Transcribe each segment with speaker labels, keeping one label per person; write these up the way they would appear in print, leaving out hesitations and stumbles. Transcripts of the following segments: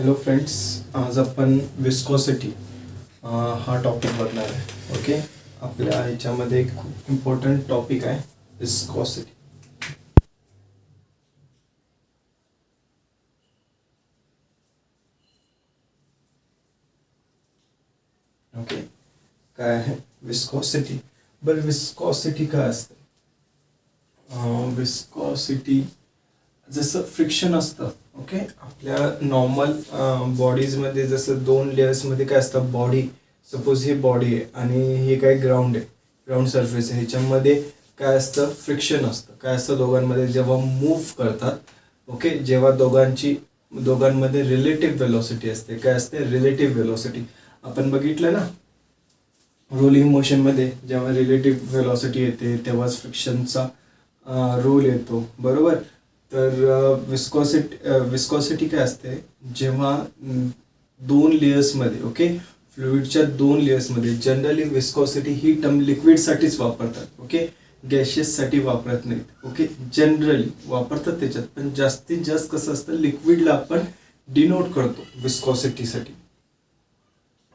Speaker 1: Hello friends, आज आपण viscosity हा टॉपिक बघणार आहे. ओके, आपल्या ह्याच्यामध्ये एक खूप इम्पॉर्टंट टॉपिक आहे विस्कॉसिटी. ओके, काय आहे विस्कॉसिटी? बरं, विस्कॉसिटी काय असतं? विस्कॉसिटी जसं फ्रिक्शन असतं. ओके, आपल्या नॉर्मल बॉडीजमध्ये जसं दोन लेयर्समध्ये काय असतं, बॉडी, सपोज ही बॉडी आहे आणि हे काय ग्राउंड आहे, ग्राउंड सरफेस आहे. ह्याच्यामध्ये काय असतं, फ्रिक्शन असतं. काय असतं दोघांमध्ये जेव्हा मूव्ह करतात. ओके, जेव्हा दोघांमध्ये रिलेटिव्ह वेलोसिटी असते. काय असते, रिलेटिव्ह वेलोसिटी. आपण बघितलं ना, रोलिंग मोशनमध्ये जेव्हा रिलेटिव्ह वेलोसिटी येते तेव्हाच फ्रिक्शनचा रोल येतो, बरोबर. तर विस्कॉसिटी काय असते, जेव्हा दोन लेयर्समध्ये, ओके, फ्लुइडच्या दोन लेयर्समध्ये, जनरली विस्कॉसिटी ही टर्म लिक्विडसाठीच वापरतात. ओके, गॅशियससाठी वापरत नाहीत. ओके, जनरली वापरतात त्याच्यात, पण जास्तीत जास्त कसं असतं, लिक्विडला आपण डिनोट करतो विस्कॉसिटीसाठी.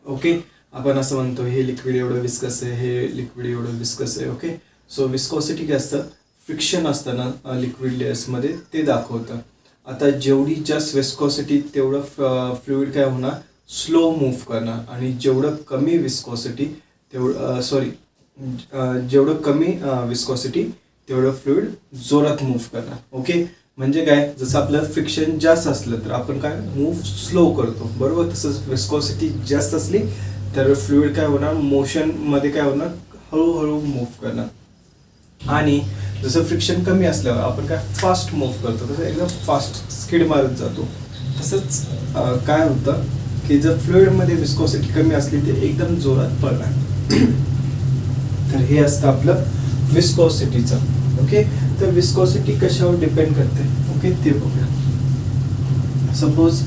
Speaker 1: ओके, आपण असं म्हणतो हे लिक्विड एवढं विस्कस आहे, हे लिक्विड एवढं विस्कस आहे. ओके, सो विस्कॉसिटी काय असतं, फ्रिक्शन असताना लिक्विड लेयर्समध्ये ते दाखवतं. आता जेवढी जास्त विस्कॉसिटी तेवढं फ्लुइड काय होणार, स्लो मूव्ह करणार. आणि जेवढं कमी विस्कॉसिटी जेवढं कमी विस्कॉसिटी तेवढं फ्लुइड जोरात मूव्ह करणार. ओके, म्हणजे काय, जसं आपलं फ्रिक्शन जास्त असलं तर आपण काय मूव्ह स्लो करतो, बरोबर. तसंच विस्कॉसिटी जास्त असली तर फ्लुइड काय होणार, मोशनमध्ये काय होणार, हळूहळू मूव्ह करणार. आणि जसं फ्रिक्शन कमी असल्यावर आपण काय फास्ट मूव्ह करतो, तसं एकदम फास्ट स्किड मारत जातो. तसंच काय होतं की जर फ्लुइडमध्ये विस्कॉसिटी कमी असली तर एकदम जोरात पळणार. तर हे असतं आपलं विस्कॉसिटीचं. ओके, तर विस्कॉसिटी कशावर डिपेंड करते, ओके, ते बघूया. सपोज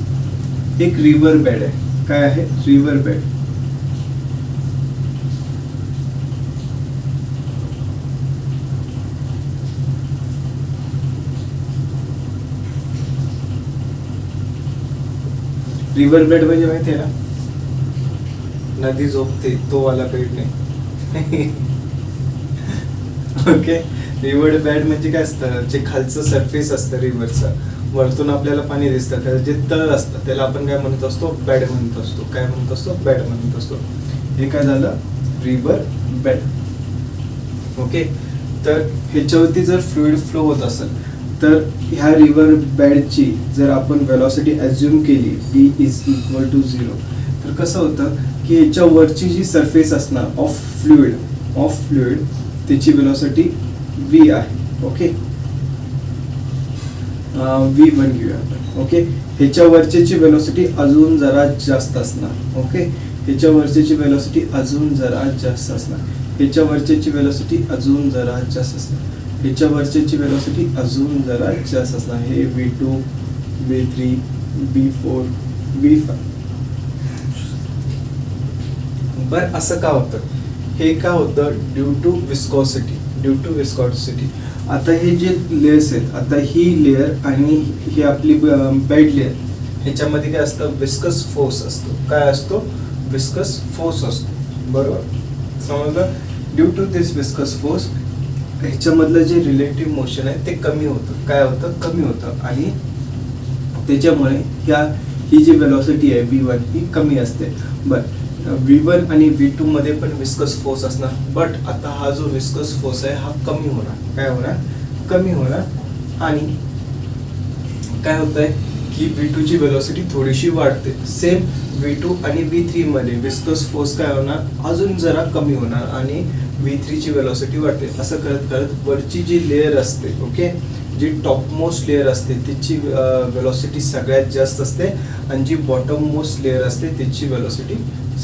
Speaker 1: एक रिव्हर बेड आहे. काय आहे, रिव्हर बेड. रिव्हर बेड म्हणजे माहिती आहे ना, नदी झोपते तो वाला बेड नाही. ओके, रिव्हर बेड म्हणजे काय असतं, जे खालचं सरफेस असतं रिव्हरचं, वरतून आपल्याला पाणी दिसतं, त्याचं जे तळ असतं त्याला आपण काय म्हणत असतो, बेड म्हणत असतो. काय म्हणत असतो, बेड म्हणत असतो. हे काय झालं, रिव्हर बेड. ओके, तर ह्याच्यावरती जर फ्लुइड फ्लो होत असेल तर ह्या रिव्हर बेडची जर आपण वेलॉसिटी अज्युम केली v इज इक्वल टू 0, तर कसं होतं की ह्याच्यावरची जी सरफेस असणार ऑफ फ्लुइड त्याची वेलॉसिटी v आहे. ओके, v1 घेऊया आपण. ओके, ह्याच्यावरची वेलॉसिटी अजून जरा जास्त असणार. ओके, ह्याच्यावरची वेलॉसिटी अजून जरा जास्त असणार. ह्याच्यावरची वेलॉसिटी अजून जरा जास्त असणार. ह्याच्यावरची वेलॉसिटी अजून जरा जास्त असणार. हे v2, v3, v4, v5. बरं, असं का होतं, हे का होतं, ड्यू टू विस्कॉसिटी. आता हे जे लेयर्स आहेत, आता ही लेयर आणि ही आपली बेड लेयर, ह्याच्यामध्ये काय असतं, विस्कस फोर्स असतो. काय असतो, विस्कस फोर्स असतो, बरोबर. समजलं. Due to this viscous force ह्याच्यामधलं जे रिलेटिव्ह मोशन आहे ते कमी होतं. काय होतं, कमी होतं. आणि त्याच्यामुळे ही जी वेलॉसिटी आहे v1 ही कमी असते. बट v1 आणि v2 मध्ये पण विस्कस फोर्स असणार. बट आता हा जो विस्कस फोर्स आहे हा कमी होणार. काय होणार, कमी होणार. आणि काय होत आहे की v2 ची वेलॉसिटी थोडीशी वाढते. सेम v2 आणि v3 मध्ये विस्कस फोर्स काय होणार, अजून जरा कमी होणार. आणि v3 ची वेलॉसिटी वाढते. असं करत करत वरची जी लेयर असते, ओके, जी टॉप मोस्ट लेयर असते तिची वेलॉसिटी सगळ्यात जास्त असते. आणि जी बॉटम मोस्ट लेयर असते तिची वेलॉसिटी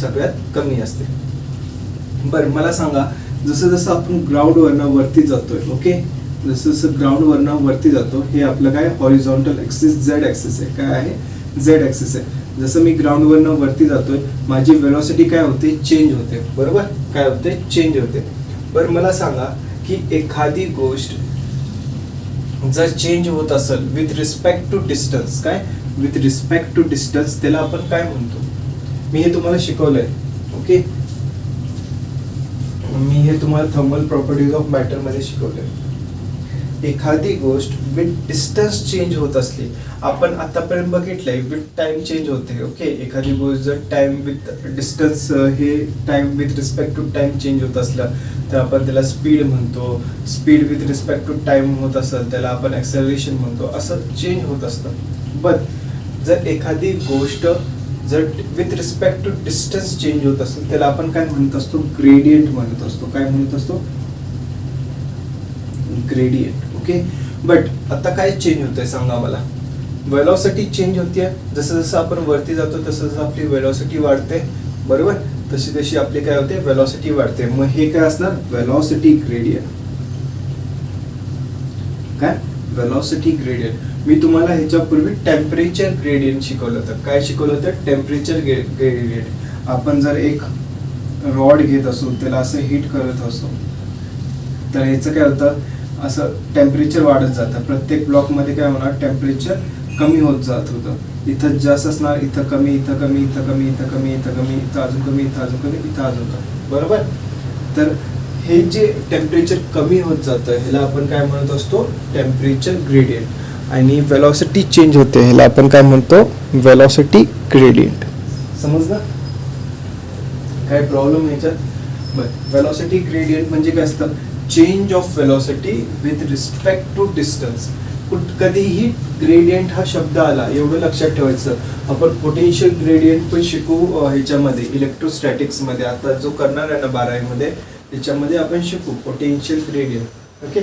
Speaker 1: सगळ्यात कमी असते. बरं, मला सांगा, जसं जसं आपण ग्राउंडवरनं वरती जातोय, ओके, जसं जसं ग्राउंडवरनं वरती जातो, हे आपलं काय हॉरिझॉन्टल ॲक्सिस झेड ॲक्सिस आहे. काय आहे, झेड ॲक्सिस आहे. जसं मी ग्राउंडवरनं वरती जातोय, माझी वेलॉसिटी काय होते, चेंज होते, बरोबर. काय होते, चेंज होते. बरं, मला सांगा की एखादी गोष्ट जर चेंज होत असेल विथ रिस्पेक्ट टू डिस्टन्स, काय विथ रिस्पेक्ट टू डिस्टन्स त्याला आपण काय म्हणतो. मी हे तुम्हाला शिकवलंय. ओके, मी हे तुम्हाला थर्मल प्रॉपर्टीज ऑफ मॅटर मध्ये शिकवलंय. एखादी गोष्ट विथ डिस्टन्स चेंज होत असली, आपण आतापर्यंत बघितलंय विथ टाइम चेंज होते. ओके, एखादी गोष्ट जर टाइम विथ डिस्टन्स हे time with respect to time change होत असलं तर आपण त्याला स्पीड म्हणतो. Speed with respect to time होत असेल त्याला आपण ॲक्सेलरेशन म्हणतो. असं चेंज होत असतं. बट जर एखादी गोष्ट जर with respect to distance change होत असेल त्याला आपण काय म्हणत असतो, ग्रेडियंट म्हणत असतो. काय म्हणत असतो, ग्रेडियंट. ओके, बट आता काय चेंज होतंय सांगा मला. वेलॉसिटी चेंज होतीये. जसं जसं आपण वरती जातो तसं जसं आपली वेलॉसिटी वाढते, बरोबर, तशी तशी आपली काय होते, वेलॉसिटी वाढते. मग हे काय असणार, वेलॉसिटी ग्रेडियंट. काय, वेलॉसिटी ग्रेडियंट. मी तुम्हाला ह्याच्यापूर्वी टेम्परेचर ग्रेडियंट शिकवलं होतं. काय शिकवलं होतं, टेम्परेचर ग्रेडियंट. आपण जर एक रॉड घेत असू, त्याला असं हीट करत असू तर ह्याचं काय होतं, असं टेम्परेचर वाढत जातं. प्रत्येक ब्लॉकमध्ये काय होणार, टेम्परेचर कमी होत जात होतं. इथं जास्त असणार, इथं कमी, इथं कमी, इथं कमी, इथं कमी, इथं कमी, इथं अजून कमी, इथं अजून कमी, इथं अजून कमी, बरोबर. तर हे जे टेम्परेचर कमी होत जातं ह्याला आपण काय म्हणत असतो, टेम्परेचर ग्रेडियंट. आणि वेलॉसिटी चेंज होते ह्याला आपण काय म्हणतो, वेलॉसिटी ग्रेडियंट. समजलं, काय प्रॉब्लेम ह्याच्यात. बरं, वेलॉसिटी ग्रेडियंट म्हणजे काय असतं, change of velocity with respect to distance. कधीही ग्रेडियंट हा शब्द आला एवढं लक्षात ठेवायचं. आपण पोटेन्शियल ग्रेडियंट पण शिकू ह्याच्यामध्ये, इलेक्ट्रोस्टॅटिक्स मध्ये. आता जो करणार आहे ना 12वी मध्ये त्याच्यामध्ये आपण शिकू potential gradient. Okay,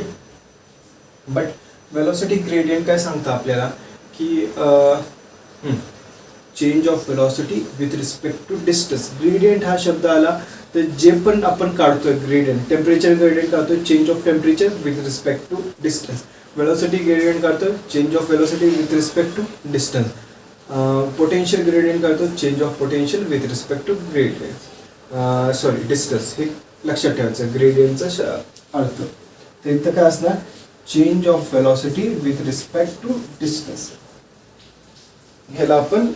Speaker 1: but velocity gradient काय सांगतं आपल्याला की change of velocity with respect to distance. Gradient हा शब्द आला तर जे पण आपण काढतोय ग्रेडियंट, टेम्परेचर ग्रेडियंट काढतोय, change of temperature with respect to distance. Velocity gradient काढतोय, change of velocity with respect to distance. Potential gradient काढतो, change of potential with respect to gradient, sorry distance. हे लक्षात ठेवायचं ग्रेडियंटचा अर्थ. तर इथं काय असणार, change of velocity with respect to distance. ह्याला आपण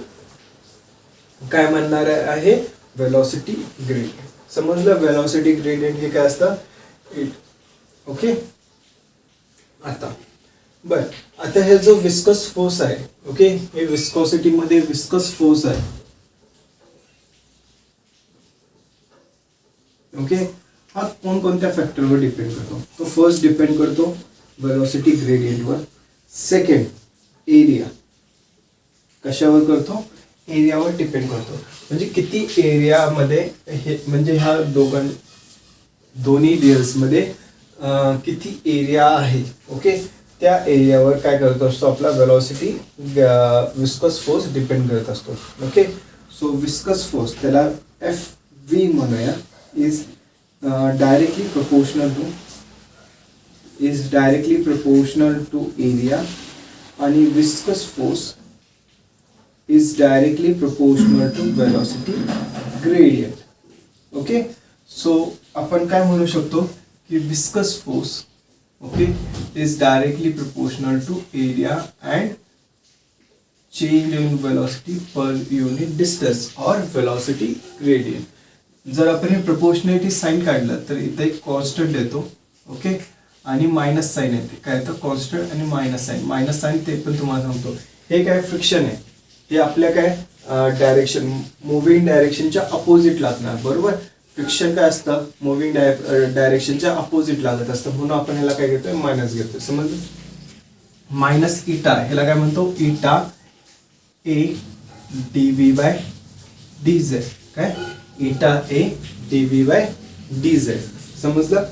Speaker 1: काय म्हणणार आहे, वेलॉसिटी ग्रेडियंट. समजलं, वेलॉसिटी ग्रेडियंट हे काय असतं. ओके, आता बर, आता हे जो विस्कस फोर्स आहे, ओके, हे विस्कोसिटी मध्ये विस्कस फोर्स आहे. ओके, हा कोणकोणत्या फॅक्टरवर डिपेंड करतो. तो फर्स्ट डिपेंड करतो वेलॉसिटी ग्रेडियंटवर. Second, area. कशावर करतो, एरियावर डिपेंड करतो. म्हणजे किती एरियामध्ये हे, म्हणजे ह्या दोन्ही लेयर्समध्ये किती एरिया आहे. ओके, त्या एरियावर काय करत असतो आपला वेलॉसिटी विस्कस फोर्स डिपेंड करत असतो. ओके, सो विस्कस फोर्स त्याला FV म्हणूया, is directly proportional to area. आणि viscous force is directly proportional to velocity gradient. Okay, so आपण काय म्हणू शकतो की viscous force, okay, is directly proportional to area and change in velocity per unit distance or velocity gradient. जर आपण हे proportionality sign काढलं तर इथे एक कॉन्स्टंट येतो. ओके, आणि मायनस साइन येते. काय येतं, कॉन्स्टंट आणि मायनस साइन. ते पण तुम्हाला सांगतो. हे काय फ्रिक्शन आहे, हे आपल्या काय डायरेक्शन, मुव्हिंग डायरेक्शनच्या अपोजिट लागणार, बरोबर. फ्रिक्शन काय असतं, मुव्हिंग डायरेक्शनच्या अपोजिट लागत असतं. म्हणून आपण ह्याला काय घेतोय, मायनस घेतोय. समजलं, मायनस इटा. ह्याला काय म्हणतो, इटा ए डीव्ही बाय डीझेड. काय, इटा ए डीव्ही बाय डीझेड. समजलं.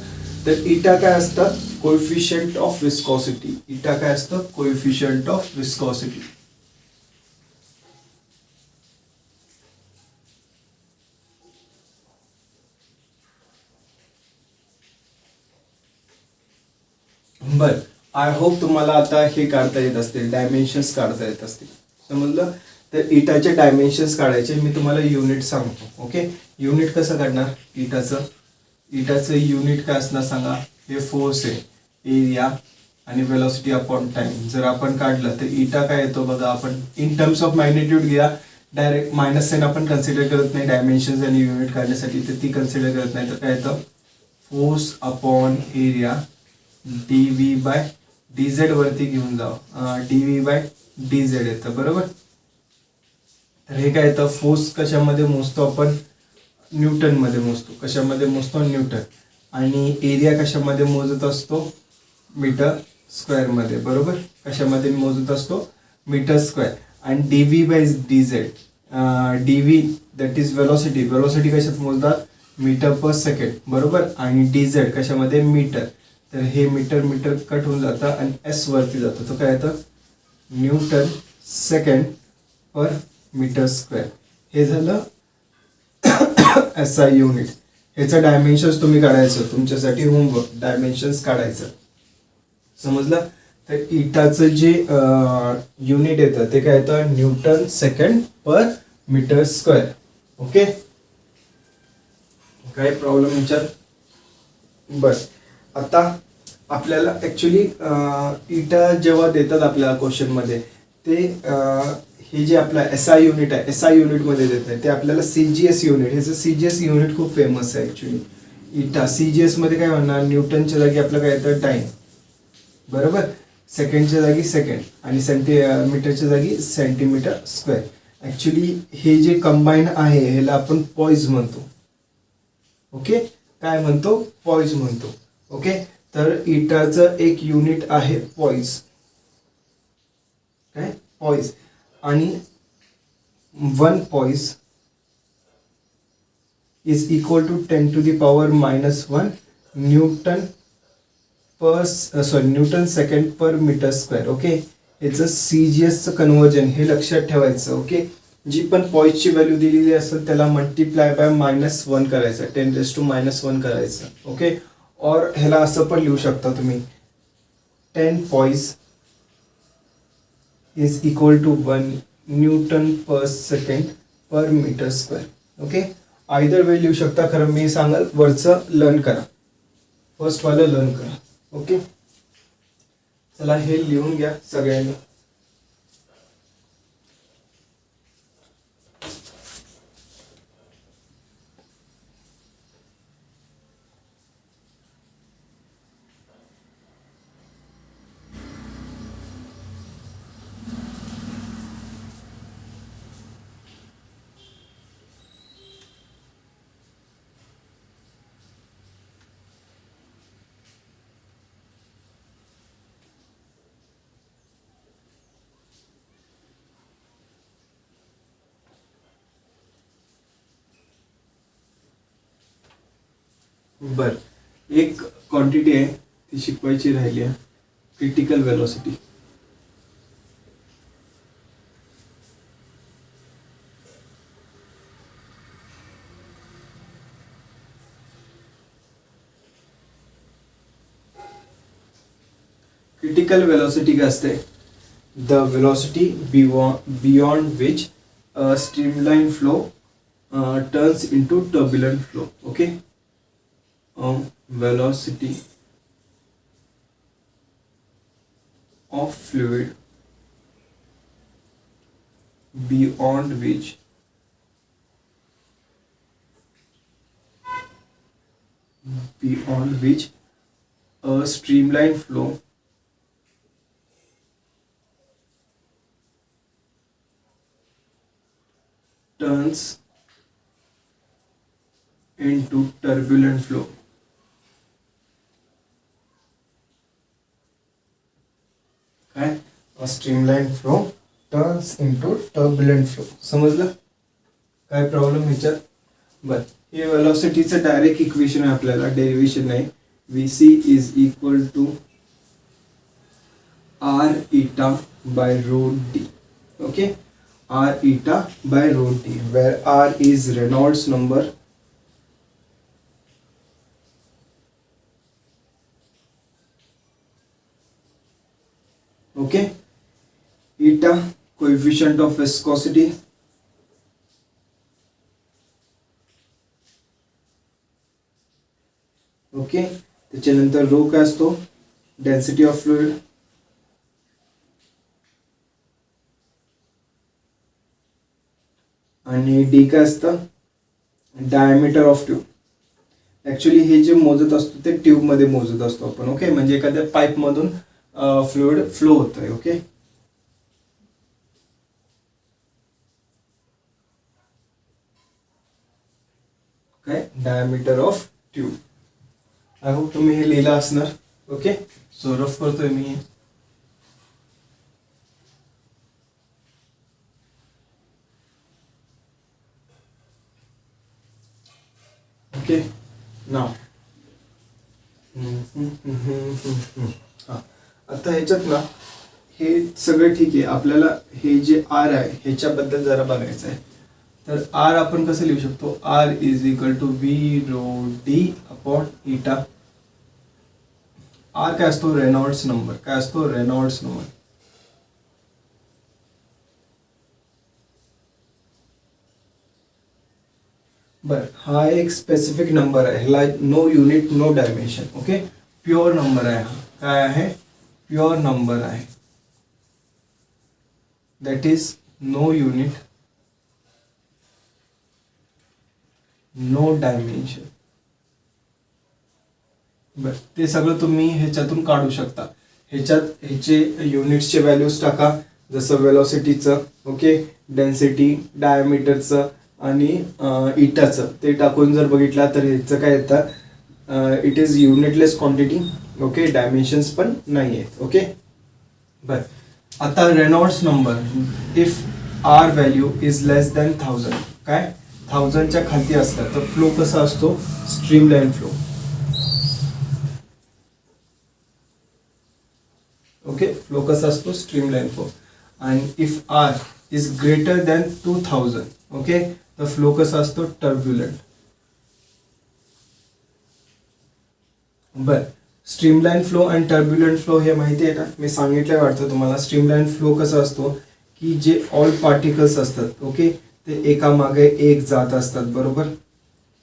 Speaker 1: तर इटा काय असतं, कोएफिशियंट ऑफ विस्कॉसिटी. इटा काय असतं, कोएफिशियंट ऑफ विस्कॉसिटी. बर, आय होप तुम्हाला आता हे काढता येत असतील, डायमेन्शन्स काढता येत असतील. समजलं. तर इटाचे डायमेन्शन्स काढायचे, मी तुम्हाला युनिट सांगतो. ओके, युनिट कसं काढणार इटाचं युनिट काय असणार सांगा. हे फोर्स आहे, एरिया आणि वेलोसिटी अपॉन टाइम जर आपण काढलं तर इटा काय येतो बघा. आपण इन टर्म्स ऑफ मॅग्निट्यूड घ्या, डायरेक्ट मायनस साइन आपण कन्सिडर करत नाही डायमेन्शन्स आणि युनिट काढण्यासाठी, तर ती कन्सिडर करत नाही. तर काय येतं force upon area D V by D Z वरती घेऊन जावं, D V by D Z येतं बरोबर. तर हे काय येतं फोर्स कशामध्ये मोजतो आपण, न्यूटन मध्ये मोजतो. कशामध्ये मोजतो, न्यूटन. आणि एरिया कशामध्ये मोजत असतो, मीटर स्क्वेअर मध्ये बरोबर. कशामध्ये मोजत असतो, मीटर स्क्वेअर. आणि D V by D Z, D V that is velocity. Velocity कशात मोजतात, मीटर पर सेकंड बरोबर. आणि डी झेड कशामध्ये, मीटर. तर हे मीटर मीटर कट होऊन जातं आणि एस वरती जातं. तो काय येतं Newton second per metre square. हे झालं एस आय युनिट. ह्याचं डायमेन्शन्स तुम्ही काढायचं, तुमच्यासाठी होमवर्क, डायमेन्शन्स काढायचं, समजलं. तर इटाचं जे युनिट येतं ते काय येतं Newton second per metre square. Okay, काय प्रॉब्लेम विचार. बर, आता आपल्याला ऍक्च्युली इटा जेव्हा देतात आपल्याला क्वेश्चन मध्ये, ते हे जे आपला एस आय युनिट आहे, एस आय युनिट मध्ये देत नाही, ते आपल्याला सीजीएस युनिट. ह्याचं सीजीएस युनिट खूप फेमस आहे ऍक्च्युली. इटा सीजीएस मध्ये काय म्हणणार, न्यूटनच्या जागी आपलं काय येतं टाइम बरोबर, सेकंडच्या जागी सेकंड, आणि सेंटीमीटरच्या जागी सेंटीमीटर स्क्वेअर. ऍक्च्युली हे जे कंबाईन आहे ह्याला आपण पॉइज म्हणतो. ओके, काय म्हणतो, पॉइज म्हणतो. ओके, तर इटाचं एक युनिट आहे पॉइज. काय पॉइज. आणि 1 poise is equal to 10 to the power -1 newton newton second per metre square. Okay, याचं सीजीएसचं कन्वर्जन हे लक्षात ठेवायचं. ओके, जी पण पॉइजची व्हॅल्यू दिलेली असेल त्याला मल्टिप्लाय बाय -1 करायचं, 10⁻⁻1 करायचं. ओके, और ह्याला असं पण लिहू शकता तुम्ही 10 poise is equal to 1 newton per second per metre square. Okay, either way लिहू शकता. खरं मी सांगाल वरचं लर्न करा, फर्स्ट वालं लर्न करा. ओके, चला हे लिहून घ्या सगळ्यांनी. बर, एक क्वांटिटी आहे ती शिकवायची राहिली आहे, क्रिटिकल वेलोसिटी. क्रिटिकल वेलोसिटी काय असते, the velocity beyond which streamline flow turns into turbulent flow. Okay, velocity of fluid beyond which a streamlined flow turns into turbulent flow. काय, streamline flow turns into turbulent flow. समजलं, काय problem ह्याच्यात. बर, हे वेलोसिटीचं direct equation आहे, आपल्याला derivation नाही. VC is equal to R eta by rho d. Okay, R eta by rho d, where R is Reynolds number, okay, eta coefficient of viscosity, okay, त्याच्यानंतर row काय असतो, density of fluid, आणि D काय असतं, diameter of tube. Actually हे जे मोजत असतो ते ट्यूब मध्ये मोजत असतो आपण. ओके, म्हणजे एखाद्या पाईप मधून फ्लुइड फ्लो होतोय. ओके, काय diameter of tube. I hope तुम्ही हे लिहिलं असणार. ओके, सो रफ करतोय मी. ओके, नाव हा, आता ह्याच्यात ना हे सगळं ठीक आहे. आपल्याला हे जे आर आहे ह्याच्याबद्दल जरा बघायचं आहे. तर आर आपण कसं लिहू शकतो, R is equal to V rho D upon eta. R काय असतो, रेनॉल्ड्स नंबर. काय असतो, रेनॉल्ड्स नंबर. बर, हा एक स्पेसिफिक नंबर आहे, ह्याला no unit no dimension. Okay, pure number आहे हा. काय आहे, प्युअर नंबर आहे. That is no unit no dimension. बर, ते सगळं तुम्ही ह्याच्यातून काढू शकता. ह्याच्यात ह्याचे युनिट्सचे व्हॅल्यूज टाका, जसं वेलॉसिटीचं, ओके, डेन्सिटी, डायमीटरचं आणि इटाचं. ते टाकून जर बघितला तर ह्याचं काय येतं, it is unitless quantity. Okay, dimensions पण नाही आहेत. ओके, बर, आता Reynolds number if R value is less than 1000, काय 1000च्या खाली असतात तर फ्लो कसा असतो, स्ट्रीमलाईन फ्लो. ओके, फ्लो कसा असतो, स्ट्रीमलाईन फ्लो. आणि if R is greater than 2000, okay, तर फ्लो कसा असतो, टर्ब्युलंट. बर, स्ट्रीमलाईन फ्लो आणि टर्ब्युलंट फ्लो हे माहिती आहे का, मी सांगितलं वाटतं तुम्हाला. स्ट्रीमलाईन फ्लो कसा असतो की जे ऑल पार्टिकल्स असतात, ओके, ते एकामागे एक जात असतात, बरोबर.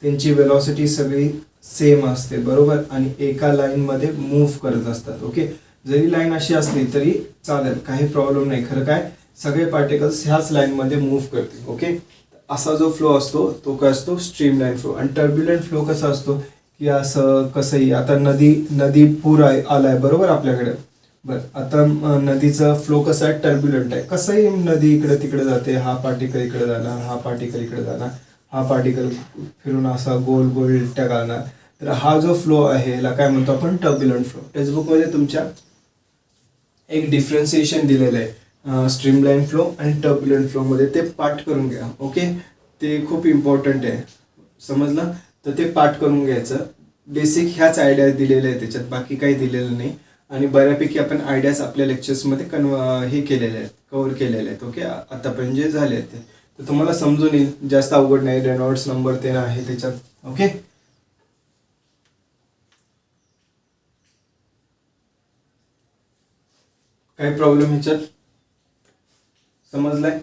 Speaker 1: त्यांची वेलॉसिटी सगळी सेम असते, बरोबर, आणि एका लाईन मध्ये मूव्ह करत असतात. ओके, जरी लाईन अशी असली तरी चालेल, काही प्रॉब्लेम नाही. खरं काय, सगळे पार्टिकल्स ह्याच लाईन मध्ये मूव्ह करतील. ओके, असा जो फ्लो असतो तो काय असतो, स्ट्रीमलाईन फ्लो. आणि टर्ब्युलंट फ्लो कसा असतो की असं कसंही, आता नदी पूर आलाय, बरोबर, आपल्याकडे. बर, आता नदीचा फ्लो कसा आहे, टर्ब्युलंट आहे. कसंही नदी इकडे तिकडे जाते, हा पार्टिकल इकडे जाणार, हा पार्टिकल इकडे जाणार, हा पार्टिकल फिरून असा गोल गोल उलट्या घालणार. तर हा जो फ्लो आहे याला काय म्हणतो आपण, टर्ब्युलंट फ्लो. टेक्स्टबुकमध्ये तुमच्या एक डिफरन्सिएशन दिलेलं आहे स्ट्रीमलाईन फ्लो आणि टर्ब्युलंट फ्लो मध्ये, ते पाठ करून घ्या. ओके, ते खूप इम्पॉर्टंट आहे, समजलं. तर ते पाठ करून घ्यायचं. बेसिक ह्याच आयडिया दिलेल्या आहेत त्याच्यात, बाकी काही दिलेलं नाही. आणि बऱ्यापैकी आपण आयडियाज आपल्या लेक्चर्समध्ये हे केलेले आहेत, कव्हर केलेले आहेत. ओके, आतापर्यंत जे झाले आहेत ते तर तुम्हाला समजून येईल, जास्त अवघड नाही. रेनॉल्ड्स नंबर ते आहे त्याच्यात. ओके, काही प्रॉब्लेम ह्याच्यात, समजलाय.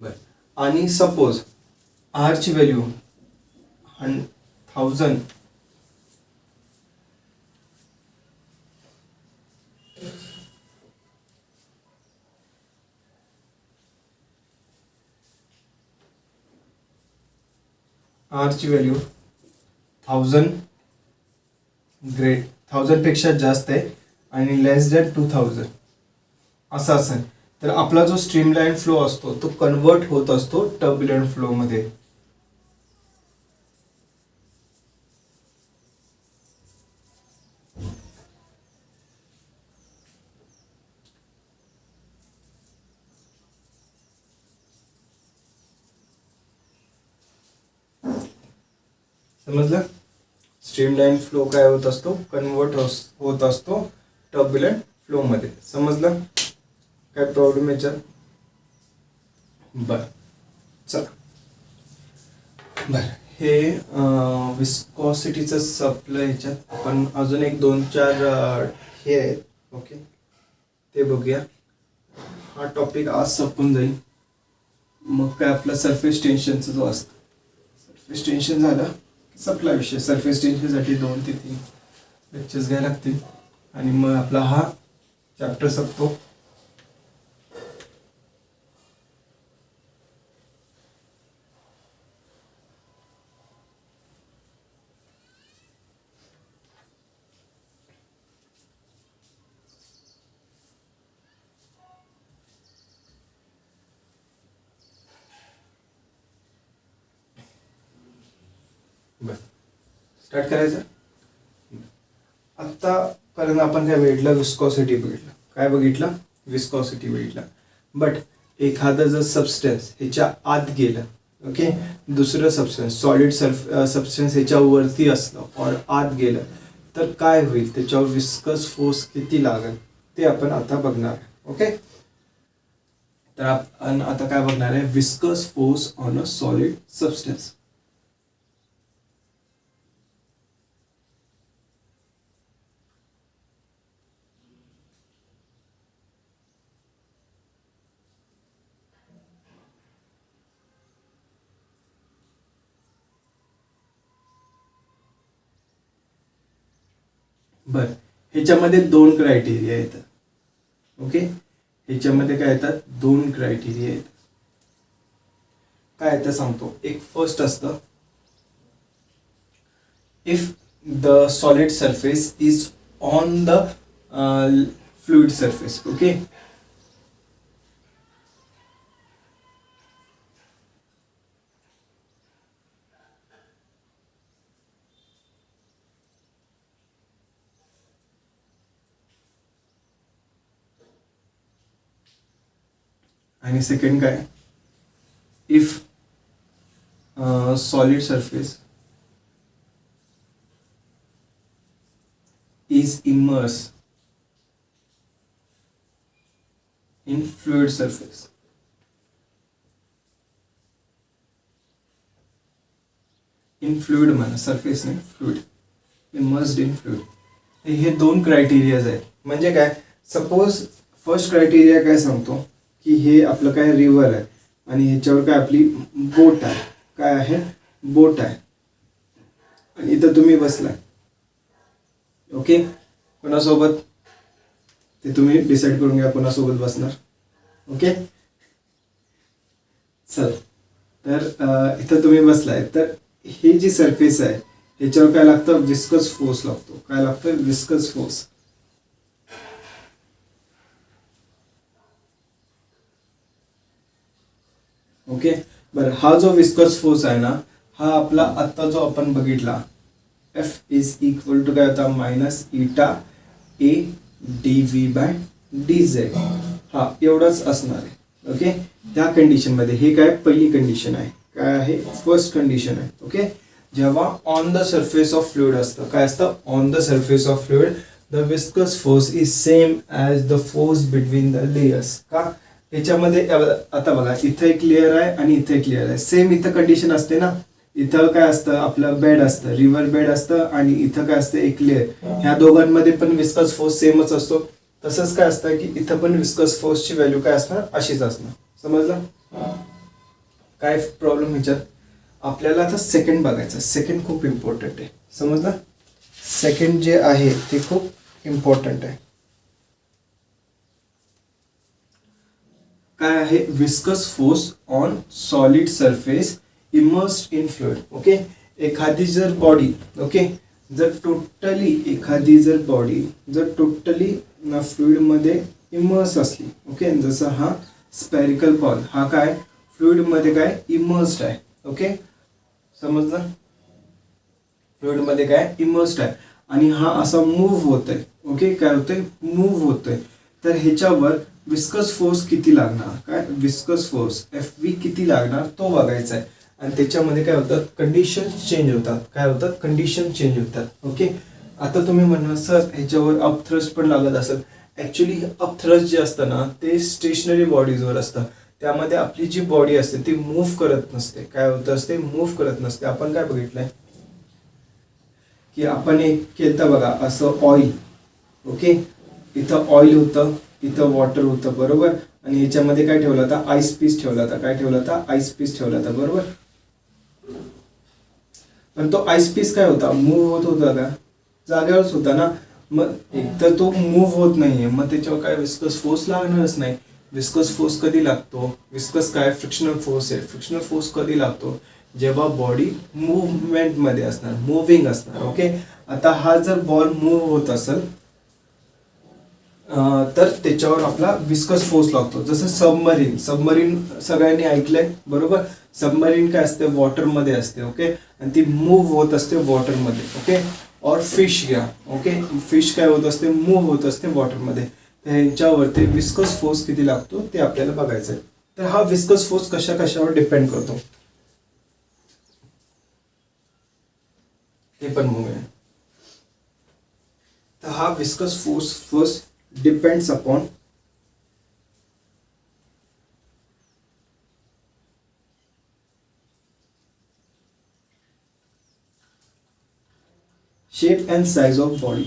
Speaker 1: बर, आणि सपोज आर ची व्हॅल्यू 1000, आर ची व्हॅल्यू 1000 ग्रेट 1000 पेक्षा जास्त आहे आणि लेस दॅन 2000 असं असेल तर आपला जो स्ट्रीमलाईन फ्लो असतो तो कन्वर्ट होत असतो टर्ब्युलंट फ्लो मध्ये. समजलं, स्ट्रीमलाईन फ्लो काय होत असतो, कन्वर्ट होत असतो टर्ब्युलंट फ्लो मध्ये. समजलं, काय प्रॉब्लेम याच्यात. बर, चला. बर, हे विस्कॉसिटीचं सप्लाय ह्याच्यात आपण अजून एक 2-4 हे आहेत. ओके, ते बघूया. हा टॉपिक आज संपून जाईल. मग काय आपला सरफेस टेन्शनचा जो असतो, सरफेस टेन्शन झालं सप्लाय विषय. सरफेस टेन्शनसाठी 2 ते 3 लेक्चर्स घ्यायला लागतील. आणि मग आपला हा चॅप्टर संपतो. स्टार्ट करायचं. आत्तापर्यंत आपण काय बघितलं, विस्कॉसिटी बघितलं. काय बघितलं, विस्कॉसिटी बघितलं. बट एखादं जर सबस्टन्स ह्याच्या आत गेलं, ओके, दुसरं सबस्टन्स सॉलिड सबस्टन्स ह्याच्या वरती असलं और आत गेलं तर काय होईल, त्याच्यावर विस्कस फोर्स किती लागेल ते आपण आता बघणार. ओके, तर आपण आता काय बघणार आहे, viscous force on a solid substance. बरं, ह्याच्यामध्ये दोन क्रायटेरिया येतात. ओके, ह्याच्यामध्ये काय येतात, दोन क्रायटेरिया येतात. काय येतं सांगतो. एक फर्स्ट असतं, if the solid surface is on the fluid surface. Okay, आणि सेकंड काय, if solid surface is immersed in fluid surface. In fluid म्हणा, सरफेस नाही, फ्लुइड, इमर्स्ड इन फ्लुइड. हे दोन क्रायटेरियाज आहेत. म्हणजे काय, सपोज फर्स्ट क्रायटेरिया काय सांगतो की हे आपलं काय रिव्हर आहे आणि ह्याच्यावर काय आपली बोट आहे. काय आहे, बोट आहे आणि इथं तुम्ही बसलाय. ओके, कोणासोबत ते तुम्ही डिसाईड करून घ्या कोणासोबत बसणार. ओके, चल, तर इथं तुम्ही बसलाय तर ही जी सरफेस आहे ह्याच्यावर काय लागतं, विस्कस फोर्स लागतो. काय लागतं, विस्कस फोर्स. ओके, बरं, हा जो विस्कस फोर्स आहे ना, हा आपला आत्ता जो आपण बघितला F इज इक्वल टू काय होता, मायनस इटा A D V by D Z. हा एवढाच असणार आहे. ओके, त्या कंडिशनमध्ये हे काय पहिली कंडिशन आहे. काय आहे, फर्स्ट कंडिशन आहे. ओके, जेव्हा on the surface of fluid असतं, काय असतं, on the surface of fluid the viscous force is same as the force between the layers. का, ह्याच्यामध्ये आता बघा, इथं एक लेअर आहे आणि इथं एक लेअर आहे. सेम इथं कंडिशन असते ना. इथं काय असतं, आपलं बेड असतं, रिव्हर बेड असतं आणि इथं काय असतं, एक लेअर. ह्या दोघांमध्ये पण विस्कस फोर्स सेमच असतो. तसंच काय असतं की इथं पण विस्कस फोर्सची व्हॅल्यू काय असणार, अशीच असणार. समजलं, काय प्रॉब्लेम ह्याच्यात. आपल्याला आता सेकंड बघायचं. सेकंड खूप इम्पॉर्टंट आहे. समजलं, सेकंड जे आहे ते खूप इम्पॉर्टंट आहे. काय आहे, viscous force on solid surface immersed in fluid. Okay, एखादी जर बॉडी, ओके, जर टोटली फ्लुइड मध्ये इमर्स असली. ओके, जसं हा स्पेरिकल बॉल, हा काय फ्लुइड मध्ये काय इमर्स्ड आहे. ओके, समजलं, फ्लुइड मध्ये काय इमर्स्ड आहे आणि हा असा मूव्ह होतोय. ओके, काय होतंय, मूव्ह होतोय. तर ह्याच्यावर विस्कस फोर्स किती लागणार, काय विस्कस फोर्स एफ व्ही किती लागणार तो बघायचा आहे. आणि त्याच्यामध्ये काय होतात, कंडिशन चेंज होतात. काय होतात, कंडिशन चेंज होतात. ओके, आता तुम्ही म्हणा सर ह्याच्यावर अप थ्रस्ट पण लागत असेल. ऍक्च्युली अप थ्रस्ट जे असतं ना ते स्टेशनरी बॉडीजवर असतं. त्यामध्ये आपली जी बॉडी असते ती मूव्ह करत नसते. काय होत असते, मूव्ह करत नसते. आपण काय बघितलंय की आपण एक केलं बघा, असं ऑइल. ओके, इथं ऑइल होतं, इथं वॉटर होतं, बरोबर. आणि ह्याच्यामध्ये काय ठेवलं होता, आईस पीस ठेवला होता. काय ठेवला होता, आईस पीस ठेवला होता, बरोबर. पण तो आईस पीस काय होता, मूव्ह होत होता का, जागेवरच होता ना. मग एकतर तो मूव्ह होत नाहीये, मग त्याच्यावर काय विस्कस फोर्स लागणारच नाही. विस्कस फोर्स कधी लागतो? विस्कस काय फ्रिक्शनल फोर्स आहे. फ्रिक्शनल फोर्स कधी लागतो? जेव्हा बॉडी मुवमेंट मध्ये असणार, मुव्हिंग असणार. ओके, आता हा जर बॉल मूव्ह होत असेल तर त्याच्यावर आपला विस्कस फोर्स लागतो. जसं सबमरीन, सबमरीन सगळ्यांनी ऐकलंय बरोबर. सबमरीन काय असते? वॉटरमध्ये असते. ओके, आणि ती मूव्ह होत असते वॉटरमध्ये. ओके, और फिश घ्या. ओके, फिश काय होत असते? मूव्ह होत असते वॉटरमध्ये. तर ह्यांच्यावरती विस्कस फोर्स किती लागतो ते आपल्याला बघायचं आहे. तर हा विस्कस फोर्स कशा कशावर डिपेंड करतो ते पण बघूया. तर हा viscous force first depends upon shape and size of body.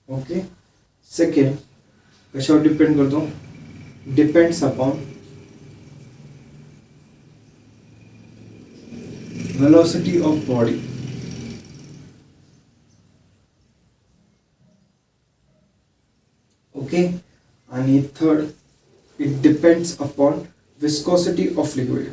Speaker 1: Okay, second कशावर डिपेंड करतो? Depends upon velocity of body. Okay, आणि third it depends upon viscosity of liquid.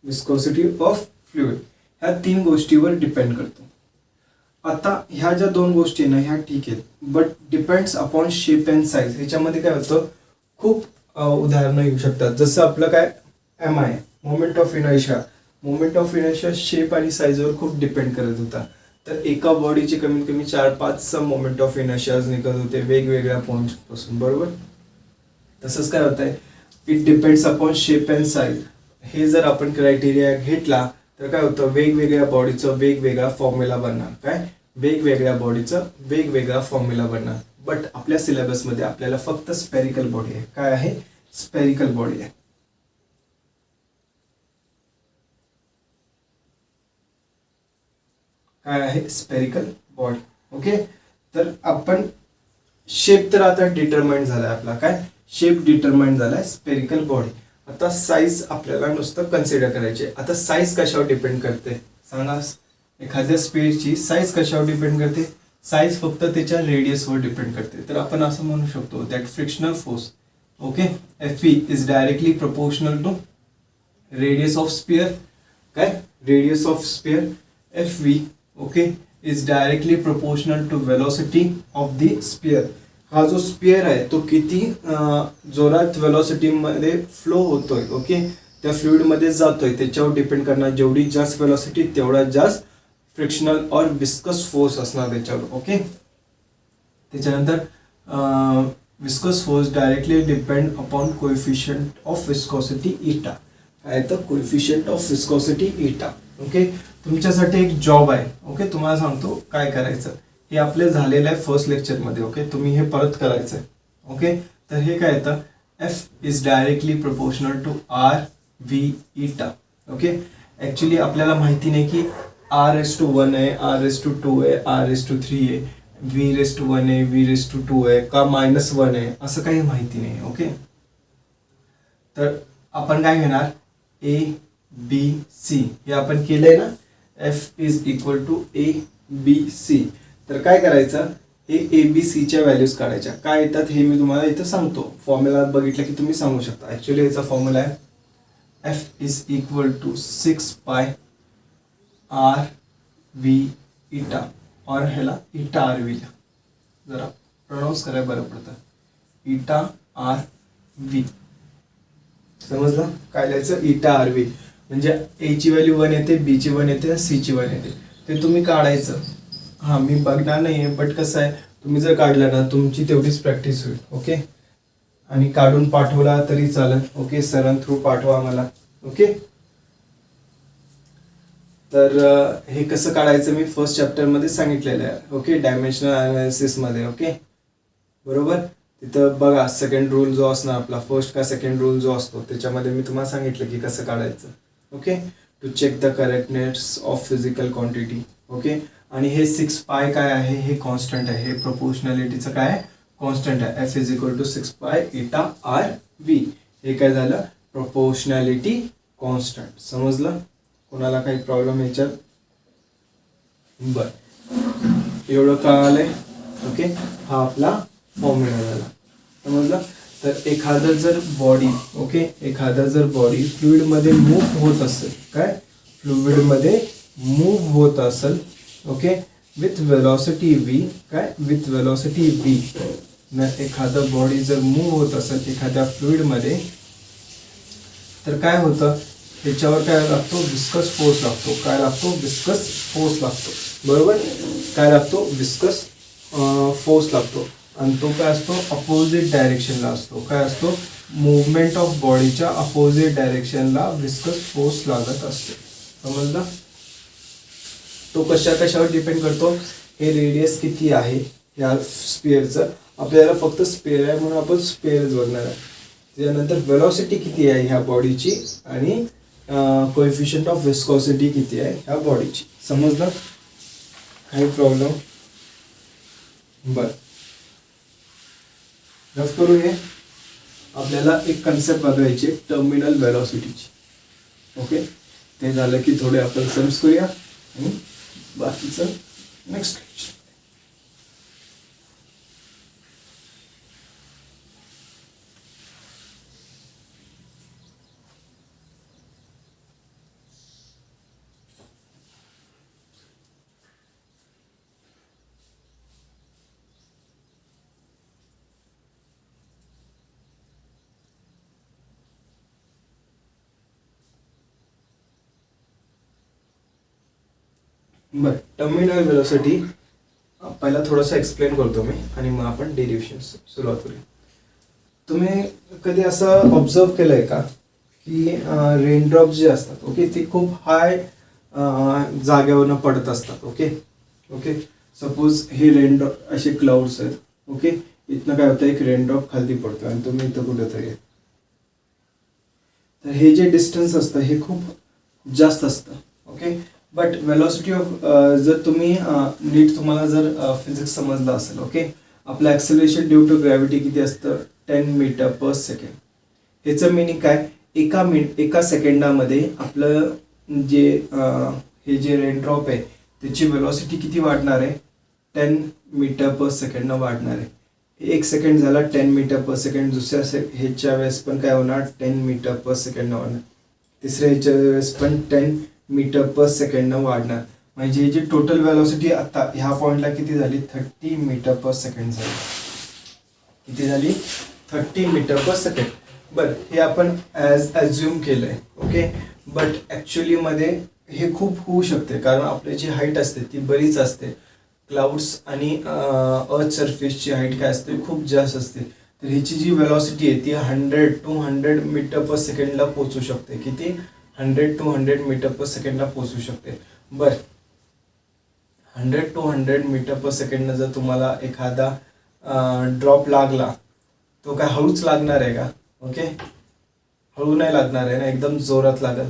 Speaker 1: viscosity of fluid ह्या तीन गोष्टीवर डिपेंड करतो. आता ह्या ज्या दोन गोष्टी ना ह्या ठीक आहेत, but depends upon shape and size. ह्याच्यामध्ये काय होतं? खूप उदाहरणं येऊ शकतात. जसं आपलं काय MI, moment of inertia. Moment of inertia shape आणि साईजवर खूप डिपेंड करत होता. तर एका बॉडीचे कमीत कमी 4-5 मोमेंट ऑफ इनर्शिया निघत होते वेगवेगळ्या पॉइंट्स पासून बरोबर. तसंच काय होत आहे? It depends upon shape and size. हे जर आपण क्रायटेरिया घेतला तर काय होतं? वेगवेगळ्या बॉडीचं वेगवेगळा फॉर्म्युला बनणार. काय? वेगवेगळ्या बॉडीचं वेगवेगळा फॉर्म्युला बनणार. बट आपल्या सिलेबसमध्ये आपल्याला फक्त स्पेरिकल बॉडी आहे. काय आहे? स्पेरिकल बॉडी आहे. काय आहे? Spherical body. ओके, तर आपण शेप तर आता डिटरमाइंड झालाय आपला. काय? शेप डिटरमाइंड झालाय, स्पेरिकल बॉडी. आता साईज आपल्याला नुसतं कन्सिडर करायचे. आता साईज कशावर डिपेंड करते सांगा? एखाद्या स्पेअरची साईज कशावर डिपेंड करते? साईज फक्त त्याच्या रेडियसवर डिपेंड करते. तर आपण असं म्हणू शकतो that frictional force okay Fe is directly proportional to radius of sphere. काय? Radius of sphere Fv okay is directly proportional to velocity of the sphere. हा जो स्पियर आहे तो किती जोरात वेलोसिटी मध्ये फ्लो होतोय ओके त्या फ्लुइड मध्ये जातोय त्याच्यावर डिपेंड करणार. जेवढी जास्त वेलोसिटी तेवढा जास्त फ्रिक्शनल और विस्कस फोर्स असणार त्याच्यावर. ओके, त्याच्यानंतर viscous force directly depend upon coefficient of viscosity ईटा. काय तर coefficient of viscosity eta. Okay, तुमच्यासाठी एक जॉब आहे. ओके, तुम्हाला सांगतो काय करायचं. हे आपले झालेलं आहे फर्स्ट लेक्चरमध्ये. ओके, तुम्ही हे परत करायचं आहे. ओके, तर हे काय येतं? F is directly proportional to R V eta. Okay, actually आपल्याला माहिती नाही की R⁻1 आहे, R⁻2 आहे, R⁻3 आहे, V⁻1 आहे, V⁻2 आहे का -1 आहे असं काही माहिती नाही. ओके, तर आपण काय घेणार? A B C हे आपण केलंय ना. F is equal to A B C. तर काय करायचं? हे ABCच्या व्हॅल्यूज काढायच्या. काय येतात हे मी तुम्हाला इथं सांगतो. फॉर्म्युला बघितलं की तुम्ही सांगू शकता. ॲक्च्युली याचा फॉर्म्युला आहे F इज इक्वल टू 6 पाय आर व्ही ईटा और ह्याला ईटा आर व्ही जरा प्रोनाऊन्स करायला बरं पडतं. ईटा आर व्ही समजलं? काय लिहायचं? ईटा आर व्ही म्हणजे A ची व्हॅल्यू 1 येते, B ची 1 येते, C ची 1 येते. ते तुम्ही काढायचं. हां, मी बघणार नाही आहे बट कसं आहे तुम्ही जर काढलं ना तुमची तेवढीच प्रॅक्टिस होईल. ओके, आणि काढून पाठवला तरी चालेल. ओके, सरां थ्रू पाठवा मला. ओके, तर हे कसं काढायचं मी फर्स्ट चॅप्टरमध्ये सांगितलेलं आहे. Okay, dimensional अनालिसिसमध्ये. ओके, बरोबर. तिथं बघा सेकंड रूल जो असणार आपला, फर्स्ट का सेकंड रूल जो असतो त्याच्यामध्ये मी तुम्हाला सांगितलं की कसं काढायचं. Okay, to check the correctness of physical quantity. Okay, आणि हे 6 पाय काय आहे, हे कॉन्स्टंट आहे, हे प्रोपोर्शनॅलिटीचं काय आहे, कॉन्स्टंट आहे. F इज इक्वल टू 6 पाय एटा आर व्ही. हे काय झालं, प्रोपोर्शनॅलिटी कॉन्स्टंट. समजलं, कोणाला काही प्रॉब्लेम याच्यात? बर, एवढं कळालंय. ओके, हा आपला फॉर्म्युला झाला. समजलं. तर एखादं जर बॉडी, ओके, एखादं जर बॉडी फ्लुइडमध्ये मूव्ह होत असेल, काय फ्लुइडमध्ये मूव्ह होत असेल, ओके, विथ वेलॉसिटी व्ही, काय विथ वेलॉसिटी व्ही. एखादं बॉडी जर मूव्ह होत असेल एखाद्या फ्लुइडमध्ये, तर काय होतं, त्याच्यावर काय लागतो, विस्कस फोर्स लागतो. काय लागतो, विस्कस फोर्स लागतो. बरोबर, काय लागतो, विस्कस फोर्स लागतो. आणि तो काय असतो, अपोजिट डायरेक्शनला असतो. काय असतो, मुवमेंट ऑफ बॉडीच्या अपोजिट डायरेक्शनला विस्कस फोर्स लागत असतो. समजलं. तो कशावर डिपेंड करतो, हे रेडियस किती आहे या स्पिअरचं, आपल्याला फक्त स्पेअर आहे म्हणून आपण स्पेअरच बघणार आहे. त्यानंतर वेलॉसिटी किती आहे ह्या बॉडीची आणि कोएफिशियंट ऑफ विस्कॉसिटी किती आहे ह्या बॉडीची. समजलं, काही प्रॉब्लेम? बर, रफ करू. हे आपल्याला एक कन्सेप्ट बघायची टर्मिनल वेलॉसिटीची. ओके, ते झालं की थोडे आपण सम्स करूया आणि बाकीचं नेक्स्ट. बरं, टर्मिनल वेलोसिटी पहिला थोडंसं एक्सप्लेन करतो मी आणि मग आपण डेरिव्हेशन सुरुवात करूया. तुम्ही कधी असं ऑब्झर्व केलंय का की रेनड्रॉप जे असतात, ओके, ते खूप हाय जागेवरनं पडत असतात. ओके ओके, सपोज हे रेनड्रॉप असे क्लाउड्स आहेत. ओके, इथनं काय होतं, एक रेनड्रॉप खाली पडतो आणि तुम्ही इथं कुठेतरी आहे, तर हे जे डिस्टन्स असतं हे खूप जास्त असतं. ओके, बट वेलॉसिटी ऑफ, जर तुम्ही नीट तुम्हाला जर फिजिक्स समजलं असेल, ओके, आपलं ॲक्सेलरेशन ड्यू टू ग्रॅव्हिटी किती असतं, 10 मीटर पर सेकंड. ह्याचं मिनिंग काय, एका सेकंडामध्ये आपलं जे हे जे रेनड्रॉप आहे त्याची वेलॉसिटी किती वाढणार आहे, 10 मीटर पर सेकंडनं वाढणार आहे. एक सेकंड झाला 10 मीटर पर सेकंड, दुसऱ्या ह्याच्या वेळेस पण काय होणार, 10 मीटर पर सेकंडनं वाढणार, तिसऱ्या ह्याच्या वेळेस पण 10 मीटर पर सेकंडनं वाढणार. म्हणजे ही जी टोटल वेलॉसिटी आता ह्या पॉईंटला किती झाली, 30 मीटर पर सेकंड झाली. किती झाली, 30 मीटर पर सेकंड. बरं, हे आपण ॲज्युम केलंय. ओके, बट ॲक्च्युली मध्ये हे खूप होऊ शकते, कारण आपली जी हाईट असते ती बरीच असते. क्लाउड्स आणि अर्थ सरफेसची हाईट काय असते, खूप जास्त असते. तर ह्याची जी वेलॉसिटी आहे ती 100 to 100 मीटर पर सेकंडला पोहोचू शकते. किती, 100 to 100 मीटर पर सेकंडला पोहोचू शकते. बरं, 100 to 100 मीटर पर सेकंडनं जर तुम्हाला एखादा ड्रॉप लागला, तो काय हळूच लागणार आहे का, ओके, हळू नाही लागणार आहे ना, एकदम जोरात लागेल.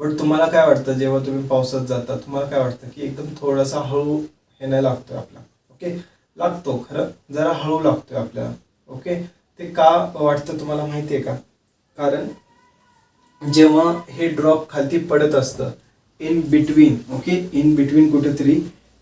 Speaker 1: बट तुम्हाला काय वाटतं, जेव्हा तुम्ही पावसात जाता तुम्हाला काय वाटतं की एकदम थोडासा हळू हे नाही लागतोय आपला, ओके, लागतो खरं, जरा हळू लागतोय आपल्याला. ओके, ते का वाटतं तुम्हाला माहिती आहे का, कारण जेव्हा हे ड्रॉप खालती पडत असतं, in between, okay, in between कुठेतरी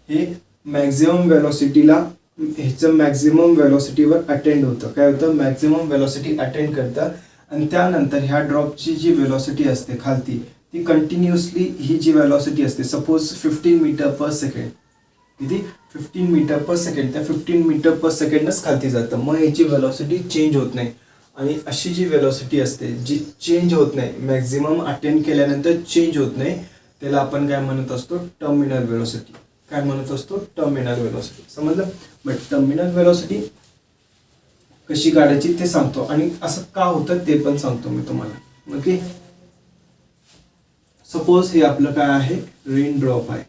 Speaker 1: हे मॅक्झिमम वेलॉसिटीला, ह्याचं मॅक्झिमम वेलॉसिटीवर अटेंड होतं. काय होतं, मॅक्झिमम वेलॉसिटी अटेंड करतं आणि त्यानंतर ह्या ड्रॉपची जी वेलॉसिटी असते खालती, ती कंटिन्युअसली ही जी वेलॉसिटी असते, सपोज 15 मीटर पर सेकंड, किती, 15 मीटर पर सेकंड, त्या 15 मीटर पर सेकंडच खालती जातं. मग ह्याची वेलॉसिटी चेंज होत नाही. आणि अशी जी वेलॉसिटी असते जी चेंज होत नाही, मॅक्झिमम अटेंड केल्यानंतर चेंज होत नाही, त्याला आपण काय म्हणत असतो, टर्मिनल वेलॉसिटी. काय म्हणत असतो, टर्मिनल वेलॉसिटी. समजलं. बट टर्मिनल वेलॉसिटी कशी काढायची ते सांगतो आणि असं का होतं ते पण सांगतो मी तुम्हाला. ओके, सपोज हे आपलं काय आहे, रेन ड्रॉप आहे.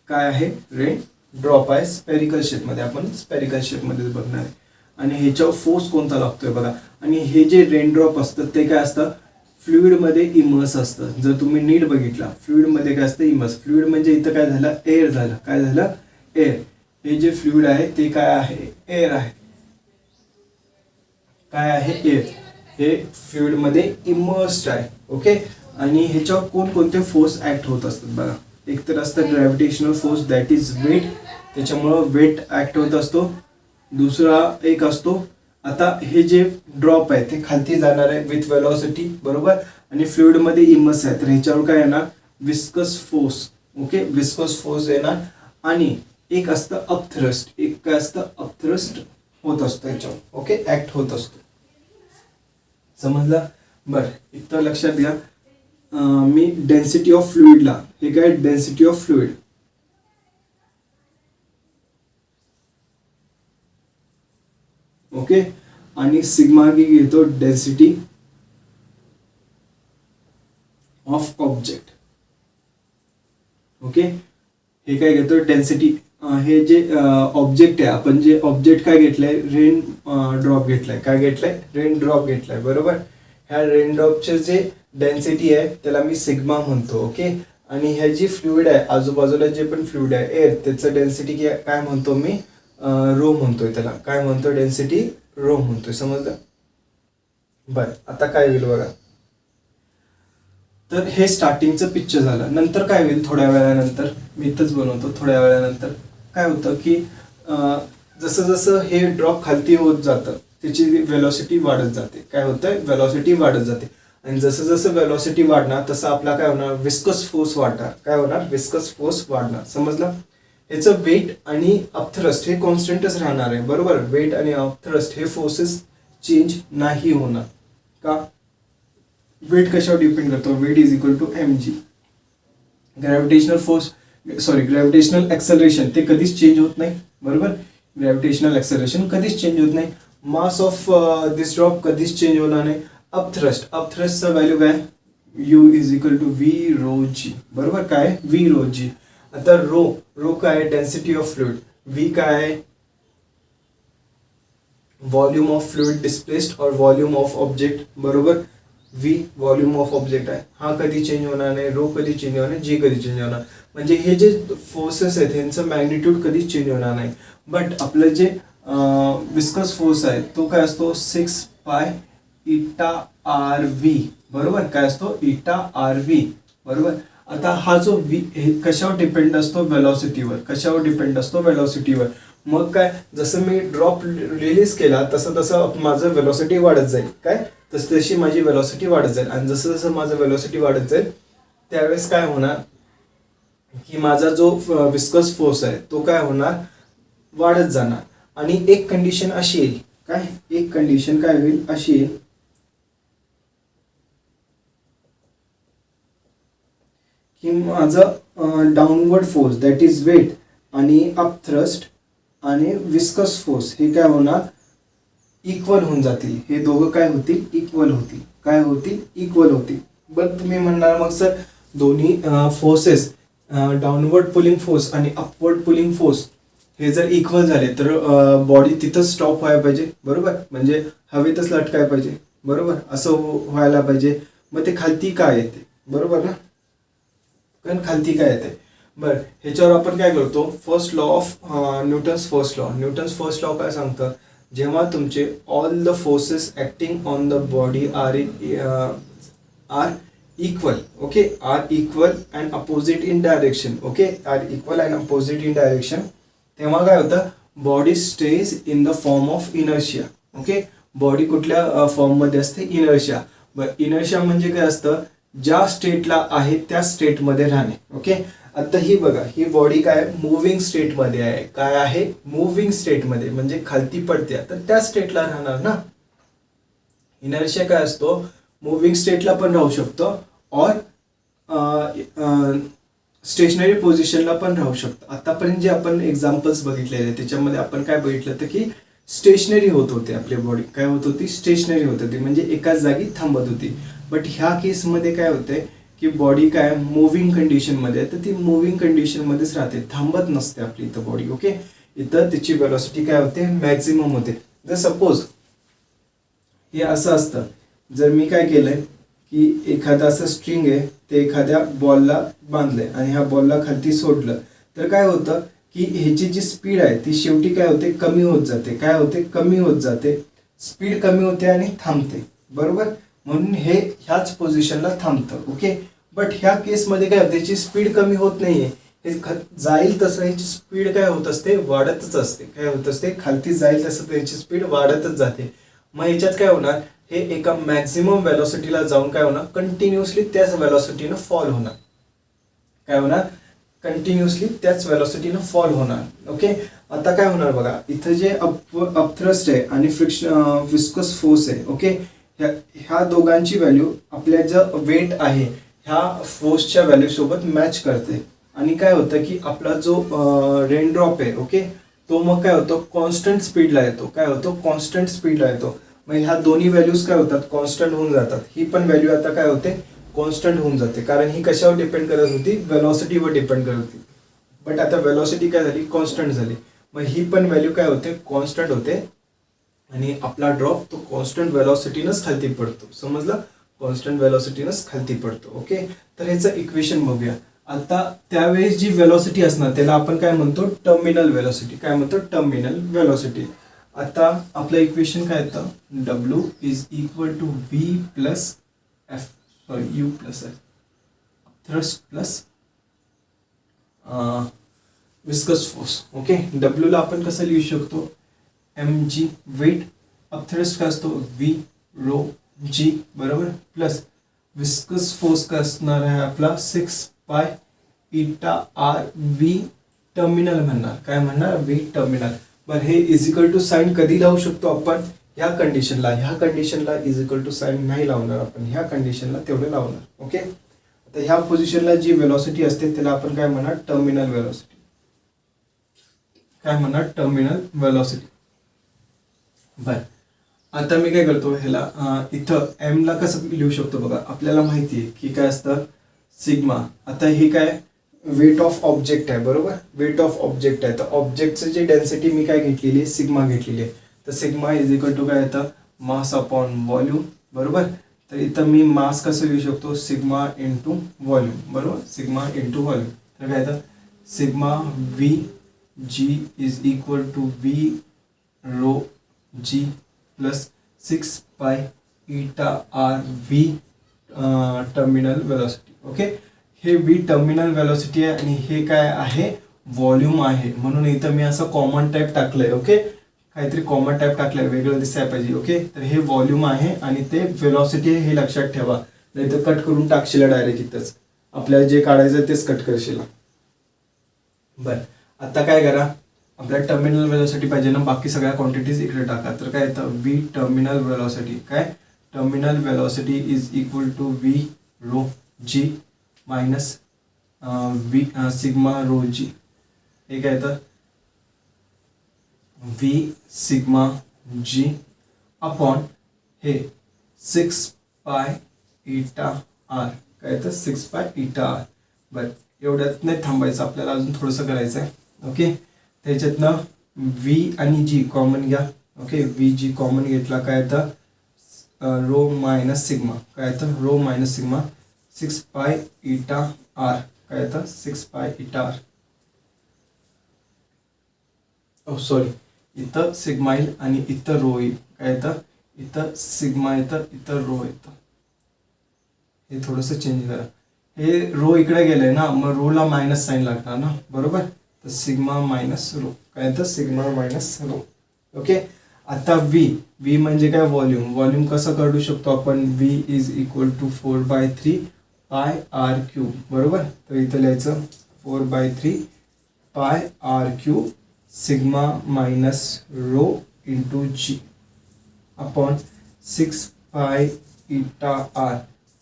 Speaker 1: काय आहे, रेन ड्रॉप आहे, स्पेरिकल शेपमध्ये, आपण स्पेरिकल शेपमध्ये बघणार आहे. आणि ह्याच्यावर फोर्स कोणता लागतोय बघा. आणि हे जे रेनड्रॉप असतं ते काय असतं, फ्लुइडमध्ये इमर्स असतं. जर तुम्ही नीट बघितला, फ्लुइडमध्ये काय असतं? इमर्स. फ्लुइड म्हणजे इथं काय झालं? एअर झालं. काय झालं? एअर. हे जे फ्लुइड आहे ते काय आहे? एअर आहे. काय आहे? एअर. हे फ्लुइडमध्ये इमर्स्ड आहे. ओके. आणि ह्याच्यावर कोणकोणते फोर्स ऍक्ट होत असतात बघा. एक तर असतं gravitational force, that is weight, त्याच्यामुळं वेट ऍक्ट होत असतो. दुसरा एक असतो, आता हे जे ड्रॉप आहे ते खालती जाणार आहे विथ वेलॉसिटी, बरोबर. आणि फ्लुइडमध्ये इमर्स आहे, तर ह्याच्यावर काय येणार? Viscous force. Okay, viscous force येणार. आणि एक असतं अपथ्रस्ट. एक काय असतं? अपथ्रस्ट होत असतो ह्याच्यावर. ओके, ऍक्ट होत असतो. समजलं? बरं, इथं लक्षात घ्या. मी डेन्सिटी ऑफ फ्लुइडला, हे काय? Density of fluid. ओके. आणि सिग्मा की घेतो डेन्सिटी ऑफ ऑब्जेक्ट. ओके, हे काय घेतो? डेन्सिटी. हे जे ऑब्जेक्ट आहे, आपण जे ऑब्जेक्ट काय घेतलंय? रेन ड्रॉप घेतलाय. काय घेतलंय? रेन ड्रॉप घेतलाय, बरोबर. ह्या रेन ड्रॉपचे जे डेन्सिटी आहे त्याला मी सिग्मा म्हणतो. ओके. आणि ह्या जी फ्लुइड आहे, आजूबाजूला जे पण फ्लुइड आहे एअर, त्याचं डेन्सिटी काय म्हणतो मी? रो म्हणतोय त्याला. काय म्हणतो? डेन्सिटी रो म्हणतोय. समजलं? बरं, आता काय होईल बघा. तर हे स्टार्टिंगचं पिक्चर झालं. नंतर काय होईल? थोड्या वेळानंतर मी इथंच बनवतो. थोड्या वेळानंतर काय होतं की जसं जसं हे ड्रॉप खालती होत जातं त्याची वेलॉसिटी वाढत जाते. काय होतं? वेलॉसिटी वाढत जाते. आणि जसं जसं वेलॉसिटी वाढणार तसं आपला काय होणार? विस्कस फोर्स वाढणार. काय होणार? विस्कस फोर्स वाढणार. समजलं? याचं वेट आणि अपथ्रस्ट हे कॉन्स्टंटच राहणार आहे, बरोबर. वेट आणि अपथ्रस्ट हे फोर्सेस चेंज नाही होणार. का? वेट कशावर डिपेंड करतो? Weight is equal to mg. Gravitational force, sorry, gravitational acceleration ते कधीच चेंज होत नाही, बरोबर. ग्रॅव्हिटेशनल ऍक्सेलरेशन कधीच चेंज होत नाही. मास ऑफ दिस ड्रॉप कधीच चेंज होणार नाही. अपथ्रस्टचं व्हॅल्यू काय? u is equal to v rho g, बरोबर. काय? v rho g. आता रो काय? Density of fluid. v काय आहे? व्हॉल्यूम ऑफ फ्लुइड डिस्प्लेस्ड और व्हॉल्यूम ऑफ ऑब्जेक्ट, बरोबर. v व्हॉल्यूम ऑफ ऑब्जेक्ट आहे. हा कधी चेंज होणार नाही. रो कधी चेंज होणार नाही. g कधी चेंज होणार. म्हणजे हे जे फोर्सेस आहेत ह्यांचं मॅग्निट्यूड कधीच चेंज होणार नाही. बट आपलं जे विस्कस फोर्स आहे तो काय असतो? 6 पाय इटा आर व्ही, बरोबर. काय असतो? इटा आर व्ही, बरोबर. आता हा जो व्ही कशावर डिपेंड असतो? वेलॉसिटीवर. कशावर डिपेंड असतो? वेलॉसिटीवर. मग काय? जसं मी ड्रॉप रिलीज केला तसं तसं माझं वेलॉसिटी वाढत जाईल. काय? तशी माझी वेलॉसिटी वाढत जाईल. आणि जसं जसं माझं वेलॉसिटी वाढत जाईल त्यावेळेस काय होणार की माझा जो विस्कस फोर्स आहे तो काय होणार? वाढत जाणार. आणि एक कंडिशन अशी येईल. काय? एक कंडिशन काय होईल? अशी येईल की माझं downward force that is weight आणि अपथ्रस्ट आणि विस्कस फोर्स हे काय होणार? इक्वल होऊन जातील. हे दोघं काय होतील? इक्वल होतील. काय होतील? इक्वल होतील. बट तुम्ही म्हणणार मग सर दोन्ही फोर्सेस, डाऊनवर्ड पुलिंग फोर्स आणि अपवर्ड पुलिंग फोर्स हे जर इक्वल झाले तर बॉडी तिथंच स्टॉप व्हायला पाहिजे, बरोबर. म्हणजे हवेतच लटकायला पाहिजे, बरोबर. असं व्हायला पाहिजे. मग ते खालती काय येते, बरोबर ना. कारण खालती काय येते. बरं, ह्याच्यावर आपण काय करतो? First law of Newton's first law काय सांगतं? जेव्हा तुमचे all the forces acting on the body are equal, okay, are equal and opposite in direction, okay, are equal and opposite in direction, तेव्हा काय होतं? Body stays in the form of inertia. Okay, body कुठल्या फॉर्ममध्ये असते? Inertia. बरं, inertia म्हणजे काय असतं? ज्या स्टेटला आहे त्या स्टेटमध्ये राहणे. ओके, आता ही बघा, ही बॉडी काय? मुव्हिंग स्टेटमध्ये आहे. काय आहे? मुव्हिंग स्टेटमध्ये, म्हणजे खालती पडते. तर त्या स्टेटला राहणार ना. इनर्शिया काय असतो? मुव्हिंग स्टेटला पण राहू शकतो और स्टेशनरी पोझिशनला पण राहू शकतो. आतापर्यंत जे आपण एक्झाम्पल्स बघितलेले त्याच्यामध्ये आपण काय बघितलं तर की स्टेशनरी होत होते. आपली बॉडी काय होत होती? स्टेशनरी होत होती, म्हणजे एकाच जागी थांबत होती. बट ह्या केसमध्ये काय होतंय की बॉडी काय मुव्हिंग कंडिशनमध्ये आहे, तर ती मुव्हिंग कंडिशनमध्येच राहते, थांबत नसते आपली इथं बॉडी. ओके, इथं त्याची वेलॉसिटी काय होते? मॅक्झिमम होते. जर सपोज हे असं असतं, जर मी काय केलंय की एखादा असं स्ट्रिंग आहे ते एखाद्या बॉलला बांधलंय आणि ह्या बॉलला खालती सोडलं तर काय होतं की ह्याची जी स्पीड आहे ती शेवटी काय होते, कमी होत जाते. काय होते, कमी होत जाते. स्पीड कमी होते आणि थांबते, बरोबर. म्हणून हे ह्याच पोझिशनला थांबतं. ओके. बट ह्या केसमध्ये काय होतं, त्याची स्पीड कमी होत नाहीये. हे जाईल तसं ह्याची स्पीड काय होत असते, वाढतच असते. काय होत असते, खालती जाईल तसं त्याची स्पीड वाढतच जाते. मग ह्याच्यात काय होणार, हे एका मॅक्झिमम व्हेलॉसिटीला जाऊन काय होणार, कंटिन्युअसली त्याच व्हेलॉसिटीनं फॉल होणार. काय होणार, कंटिन्युअसली त्याच व्हेलॉसिटीनं फॉल होणार. ओके. आता काय होणार बघा, इथं जे अपथ्रस्ट आहे आणि विस्कस फोर्स आहे. ओके. ह्या दोघांची व्हॅल्यू आपल्या जो वेट आहे ह्या फोर्सच्या व्हॅल्यू सोबत मॅच करते आणि काय होतं की आपला जो रेनड्रॉप आहे, ओके, तो मग काय होतो, कॉन्स्टंट स्पीडला येतो. काय होतो, कॉन्स्टंट स्पीडला येतो. मग ह्या दोन्ही व्हॅल्यूज काय होतात, कॉन्स्टंट होऊन जातात. ही पण व्हॅल्यू आता काय होते, कॉन्स्टंट होऊन जाते. कारण ही कशावर डिपेंड करत होती, व्हेलॉसिटीवर डिपेंड करत होती. बट आता व्हेलॉसिटी काय झाली, कॉन्स्टंट झाली. मग ही पण व्हॅल्यू काय होते, कॉन्स्टंट होते आणि आपला ड्रॉप तो कॉन्स्टंट व्हेलॉसिटीनंच खालती पडतो. समजलं, कॉन्स्टंट व्हेलॉसिटीनंच खालती पडतो. ओके. तर ह्याचं इक्वेशन बघूया. आता त्यावेळेस जी व्हेलॉसिटी असणार त्याला आपण काय म्हणतो, टर्मिनल व्हेलॉसिटी. काय म्हणतो, टर्मिनल व्हेलॉसिटी. आता आपलं इक्वेशन काय येतं, W is equal to V plus F, sorry U plus F, thrust plus viscous force. Okay. W ला आपण कसं लिहू शकतो, mg वेट, अपथ्रस्ट काय असतो V रो G, बरोबर, प्लस विस्कस फोर्स काय असणार आहे आपला 6 pi eta R V terminal म्हणणार. काय म्हणणार, V टर्मिनल. बरं, हे इजिकल टू साइन कधी लावू शकतो आपण, ह्या कंडिशनला इजिकल टू साइन नाही लावणार आपण, ह्या कंडिशनला तेवढे लावणार. ओके. आता ह्या पोझिशनला जी व्हेलॉसिटी असते त्याला आपण काय म्हणणार, टर्मिनल व्हेलॉसिटी. काय म्हणणार, टर्मिनल व्हेलॉसिटी. बरं, आता मी काय करतो, ह्याला इथं एम ला कसं लिहू शकतो बघा, आपल्याला माहिती आहे की काय असतं, सिग्मा. आता हे काय, वेट ऑफ ऑब्जेक्ट आहे, बरोबर, वेट ऑफ ऑब्जेक्ट आहे. तर ऑब्जेक्टचं जे डेन्सिटी मी काय घेतलेली आहे, सिग्मा घेतलेली आहे. तर सिग्मा इज इक्वल टू काय येतं, मास अपॉन व्हॉल्यूम, बरोबर. तर इथं मी मास कसं लिहू शकतो, सिग्मा इंटू व्हॉल्यूम, बरोबर, सिग्मा इंटू व्हॉल्यूम. तर काय येतं, sigma V G is equal to V rho G plus 6 pi eta R V terminal velocity. Okay. हे V टर्मिनल व्हेलॉसिटी आहे आणि हे काय आहे, व्हॉल्यूम आहे. म्हणून इथं मी असं कॉमन टाईप टाकलंय. ओके. काहीतरी कॉमन टाईप टाकलंय, वेगळं दिसायला पाहिजे. ओके. तर हे व्हॉल्यूम आहे आणि ते व्हेलॉसिटी आहे, हे लक्षात ठेवा. नाही तर कट करून टाकशील डायरेक्ट इथंच, आपल्याला जे काढायचं तेच कट करशील. बरं, आता काय करा, आपल्याला टर्मिनल व्हेलॉसिटी पाहिजे ना, बाकी सगळ्या क्वांटिटीज इकडे टाका. तर काय येतं, V टर्मिनल व्हेलॉसिटी. काय, terminal velocity is equal to V rho G minus V sigma rho G. हे काय येतं, V सिग्मा G अपॉन हे 6 पाय इटा R. काय येतं, 6 पाय इटा R. बरं, एवढ्यात नाही थांबायचं, आपल्याला अजून थोडंसं करायचं आहे. ओके. त्याच्यातनं V आणि G कॉमन घ्या. ओके. V G कॉमन घेतला, काय येतं, रो मायनस सिग्मा. काय येतं, रो मायनस सिग्मा 6 पाय इटा R. काय येतं, 6 पाय इटा R. ओ सॉरी, इथं सिग्मा येईल आणि इथं रो येईल. काय येतं, इथं सिग्मा येतं, इथं रो येतं. हे थोडंसं चेंज करा. हे रो इकडे गेलंय ना, मग रोला मायनस साईन लागणार ना, बरोबर. तर सिग्मा मायनस रो. काय येतं, सिग्मा मायनस रो. ओके. आता V म्हणजे काय, व्हॉल्यूम. व्हॉल्यूम कसं काढू शकतो आपण, V is equal to 4/3 pi R cube, बरोबर. तर इथं लिहायचं 4/3 pi R cube sigma minus rho into G upon 6 pi eta R.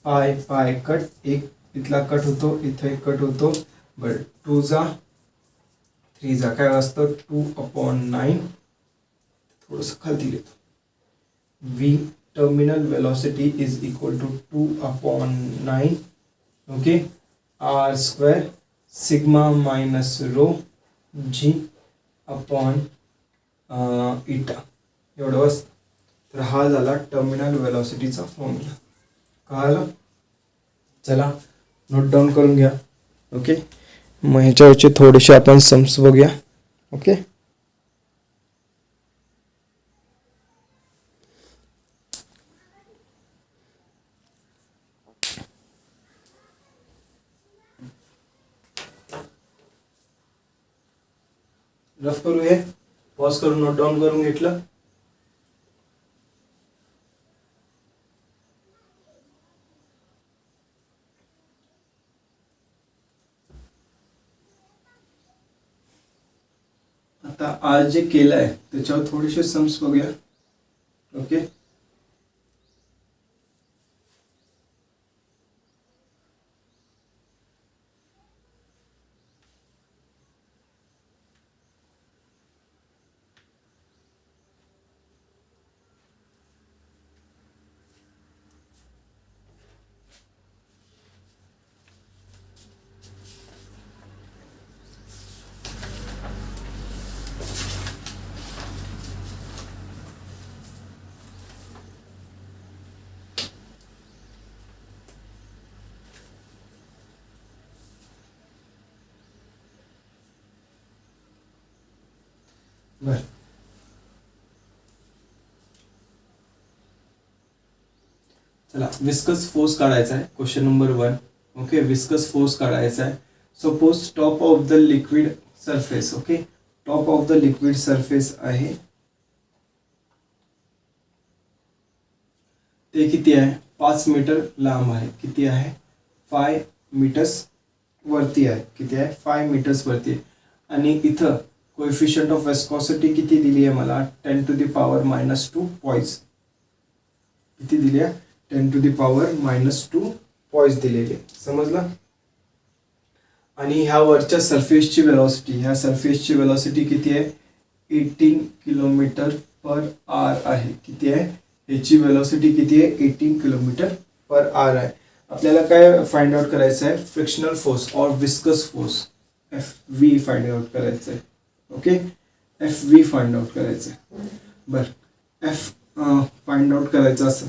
Speaker 1: पाय पाय कट, एक इथला कट होतो, इथं एक कट होतो. बरं, 2 जा 3 जा काय असतं, 2/9. थोडंसं खालती लिहितो, V terminal velocity is equal to 2/9. Okay. R square sigma minus rho G upon eta, एवढं असतं. तर हा झाला टर्मिनल व्हेलॉसिटीचा फॉर्म्युला. कळालं? चला नोट डाऊन करून घ्या. ओके, मग ह्याच्यावरचे थोडेसे आपण सम्स बघूया. ओके, रफ करू, हे पॉज करून नोट डाऊन करून घेतलं. आता आज जे केलं आहे त्याच्यावर थोडेसे सम्स बघूया. ओके, बर. चला, विस्कस फोर्स काढायचा आहे. Question number 1. Okay, viscous force काढायचा आहे. Suppose top of the liquid surface. Okay, top of the liquid surface आहे, ते किती आहे? 5 मीटर लांब आहे. किती आहे? 5 मीटर्स वरती आहे. किती आहे? 5 मीटर्स वरती आहे. आणि इथं कोएफिशियंट ऑफ विस्कोसिटी किती दिली आहे मला? 10 to the power -2 पॉइंट्स. किती दिली आहे? 10 to the power -2 पॉइंट्स दिलेली आहे. समजलं? आणि ह्या वरच्या सरफेसची वेलॉसिटी, ह्या सरफेसची वेलॉसिटी किती आहे? 18 किलोमीटर पर आवर आहे. किती आहे? ह्याची वेलॉसिटी किती आहे? 18 किलोमीटर पर आवर आहे. आपल्याला काय फाइंड आउट करायचं आहे? फ्रिक्शनल फोर्स और viscous force FV find out करायचं आहे. ओके, FV फाइंड आउट करायचं आहे. बरं, F फाइंड आउट करायचं असं.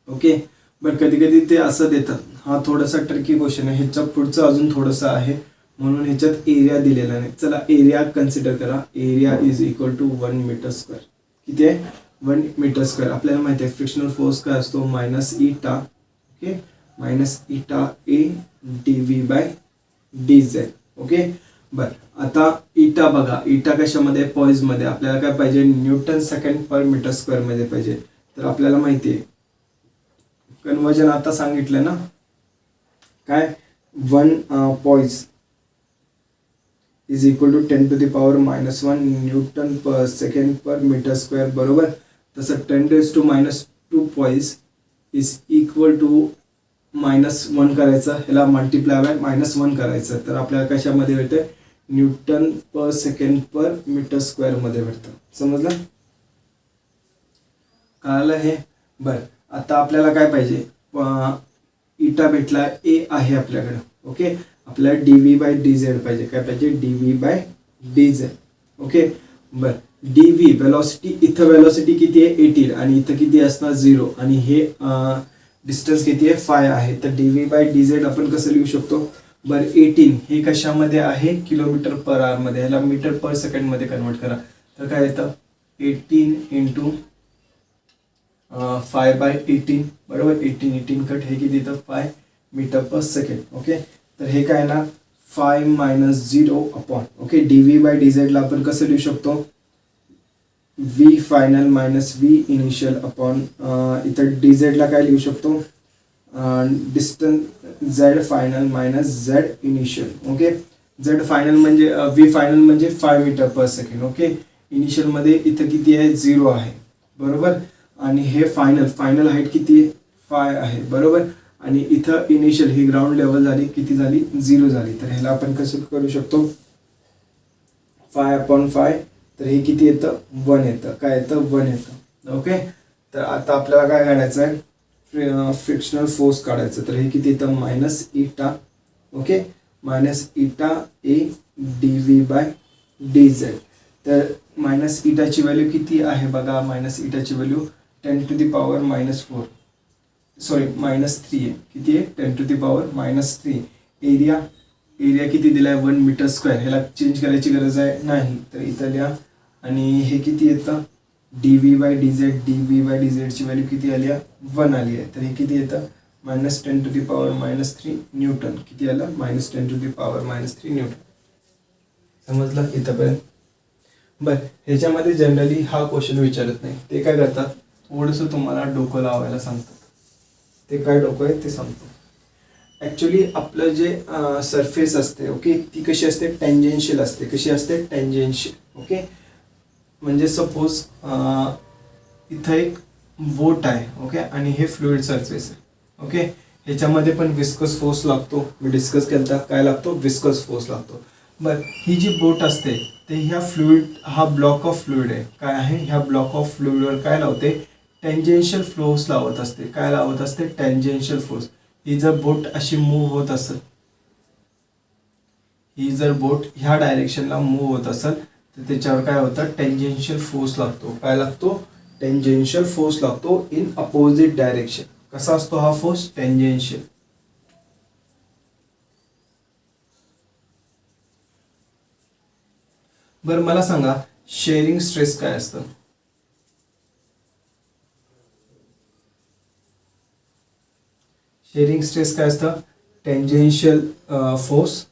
Speaker 1: ओके, बरं, कधी कधी ते असं देतात. हा थोडासा ट्रिकी क्वेश्चन आहे. ह्याच्या पुढचं अजून थोडंसं आहे म्हणून ह्याच्यात एरिया दिलेला नाही. चला, एरिया कन्सिडर करा. Area is equal to 1 metre square. किती आहे? 1 मीटर स्क्वेअर. आपल्याला माहिती आहे फ्रिक्शनल फोर्स काय असतो? -eta. Okay, -eta A dV/dz. Okay, बरं, आता इटा बघा. इटा कशामध्ये? पॉइज मध्ये. आपल्याला काय पाहिजे? Newton second per metre square मध्ये पाहिजे. तर आपल्याला माहिती आहे कन्वर्जन आता सांगितलं ना, काय? 1 poise is equal to 10 to the power -1 newton per second per metre square. बरोबर. तसं 10 raised to -2 poise is equal to -1 करायचं, ह्याला मल्टिप्लाय बाय -1 करायचं. तर आपल्याला कशामध्ये भेटतं? Newton per second per metre square मध्ये भेटतं. समजलं? कळालं हे? बरं, आता आपल्याला काय पाहिजे? इटा भेटला, ए आहे आपल्याकडे. ओके, आपल्याला dV/dz पाहिजे. काय पाहिजे? dV/dz. ओके, बरं, dV वेलॉसिटी. इथं वेलॉसिटी किती आहे? 18. आणि इथं किती असणार? 0. आणि हे डिस्टन्स किती आहे? 5 आहे. तर dV/dz आपण कसं लिहू शकतो? बरं, 18 हे कशामध्ये आहे? किलोमीटर पर आवर मध्ये. ह्याला मीटर पर सेकंड मध्ये कन्वर्ट करा. तर काय येतं? 18 × 5/18. बरोबर. 18 कट, हे किती येतं? 5 मीटर पर सेकंड. ओके, तर हे काय ना 5 - 0 अपॉन. ओके, dV/dz ला आपण कसं लिहू शकतो? V final V initial upon इथं dz ला काय लिहू शकतो? Distance Z final Z initial. Okay, Z final म्हणजे V फायनल म्हणजे 5 मीटर पर सेकंड. ओके, इनिशियल मध्ये इथं किती आहे? 0 आहे. बरोबर. आणि हे फायनल हाईट किती आहे? 5 आहे. बरोबर. आणि इथं इनिशियल ही ग्राउंड लेवल झाली, किती झाली? 0 झाली. तर ह्याला आपण कसं करू शकतो? 5/5. तर हे किती येतं? 1 येतं. काय येतं? 1 येतं. ओके, तर आता आपल्याला काय काढायचं आहे? फ्रिक्शनल फोर्स काढायचं. तर हे किती येतं? -eta. Okay, -eta A dV/dz. तर -eta ची व्हॅल्यू किती आहे बघा? -eta ची value 10 to the power -4. Sorry -3 आहे. किती आहे? 10⁻³ एरिया, एरिया किती दिलाय? 1 मीटर स्क्वेअर. ह्याला चेंज करायची गरज आहे नाही, तर इथं लिहा. आणि हे किती येतं? dV/dz ची व्हॅल्यू किती आली आहे? 1 आली आहे. तर हे किती येतं? -10⁻³ न्यूटन. किती आलं? -10⁻³ न्यूटन. समजलं इथंपर्यंत? बरं, ह्याच्यामध्ये जनरली हा क्वेश्चन विचारत नाही. ते काय करतात? थोडंसं तुम्हाला डोकं लावायला सांगतात. ते काय डोकं आहे ते सांगतो. ॲक्च्युली आपलं जे सरफेस असते, ओके, ती कशी असते? टँजेन्शियल असते. कशी असते? टँजेन्शियल. ओके, म्हणजे सपोज इथं एक बोट आहे, ओके, आणि हे फ्लुइड सरफेस आहे. ओके, ह्याच्यामध्ये पण विस्कस फोर्स लागतो. मी डिस्कस केला, काय लागतो? विस्कस फोर्स लागतो. बरं, ही जी बोट असते ते ह्या फ्लुइड, हा ब्लॉक ऑफ फ्लुइड आहे. काय आहे? ह्या ब्लॉक ऑफ फ्लुइडवर काय लावते? टँजेन्शियल फोर्स लावत असते. काय लावत असते? Tangential force. ही जर बोट अशी मूव्ह होत असेल, ही जर बोट ह्या डायरेक्शनला मूव्ह होत असेल, तर त्याच्यावर काय होतं? टँजेन्शियल फोर्स लागतो. काय लागतो? टँजेन्शियल फोर्स लागतो इन अपोजिट डायरेक्शन. कसा असतो हा फोर्स? टँजेन्शियल. बरं, मला सांगा शेअरिंग स्ट्रेस काय असतं? शेअरिंग स्ट्रेस काय असतं? Tangential force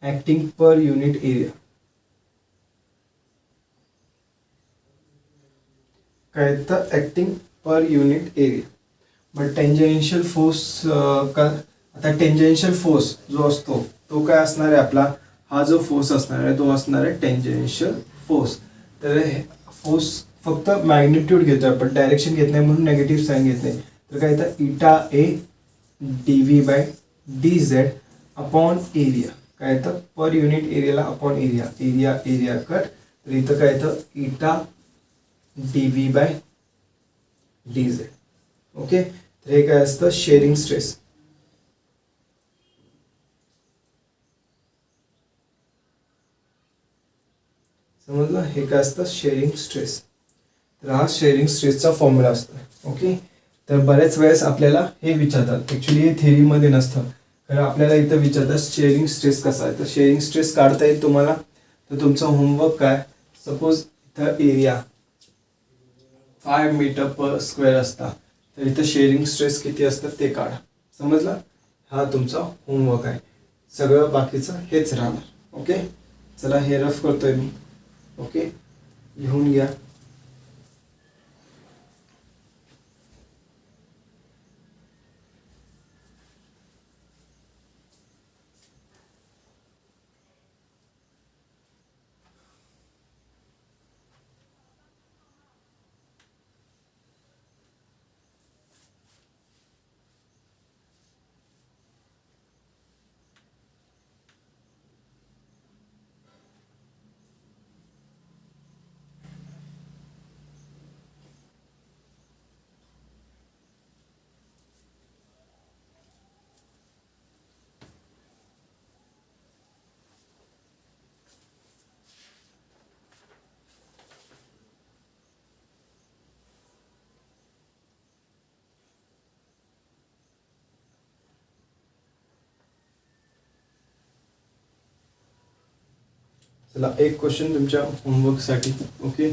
Speaker 1: acting per unit area. काय तर acting per unit area. But tangential force का? आता टेंजेन्शियल फोर्स जो असतो तो काय असणार आहे आपला? हा जो फोर्स असणार आहे तो असणार आहे टेंजेन्शियल फोर्स. तर फोर्स फक्त मॅग्निट्यूड घेतोय आपण, डायरेक्शन घेत नाही, म्हणून नेगेटिव्ह साईन घेत नाही. तर काय तर ηA/dV/dz अपॉन एरिया. काय तर पर युनिट एरियाला upon area. Area area cut. तर इथं काय तर ηdV/dz. ओके, तर हे काय असतं? Shearing stress. समजलं? हे काय असतं? Shearing stress. तर हा शेअरिंग स्ट्रेसचा फॉर्म्युला असतो. ओके, तर बऱ्याच वेळेस आपल्याला हे विचारतात. ॲक्च्युली हे थेरीमध्ये नसतं, कारण आपल्याला इथं विचारतात शेअरिंग स्ट्रेस कसा आहे. तर शेअरिंग स्ट्रेस काढता येईल तुम्हाला. तर तुमचा होमवर्क काय? सपोज इथं एरिया 5 मीटर पर स्क्वेअर असता, तर इथं शेअरिंग स्ट्रेस किती असतं ते काढा. समजलं? हा तुमचा होमवर्क आहे. सगळं बाकीचं हेच राहणार. ओके, चला हे रफ करतोय मी. ओके, लिहून घ्या. चला एक क्वेश्चन तुमच्या होमवर्कसाठी. ओके,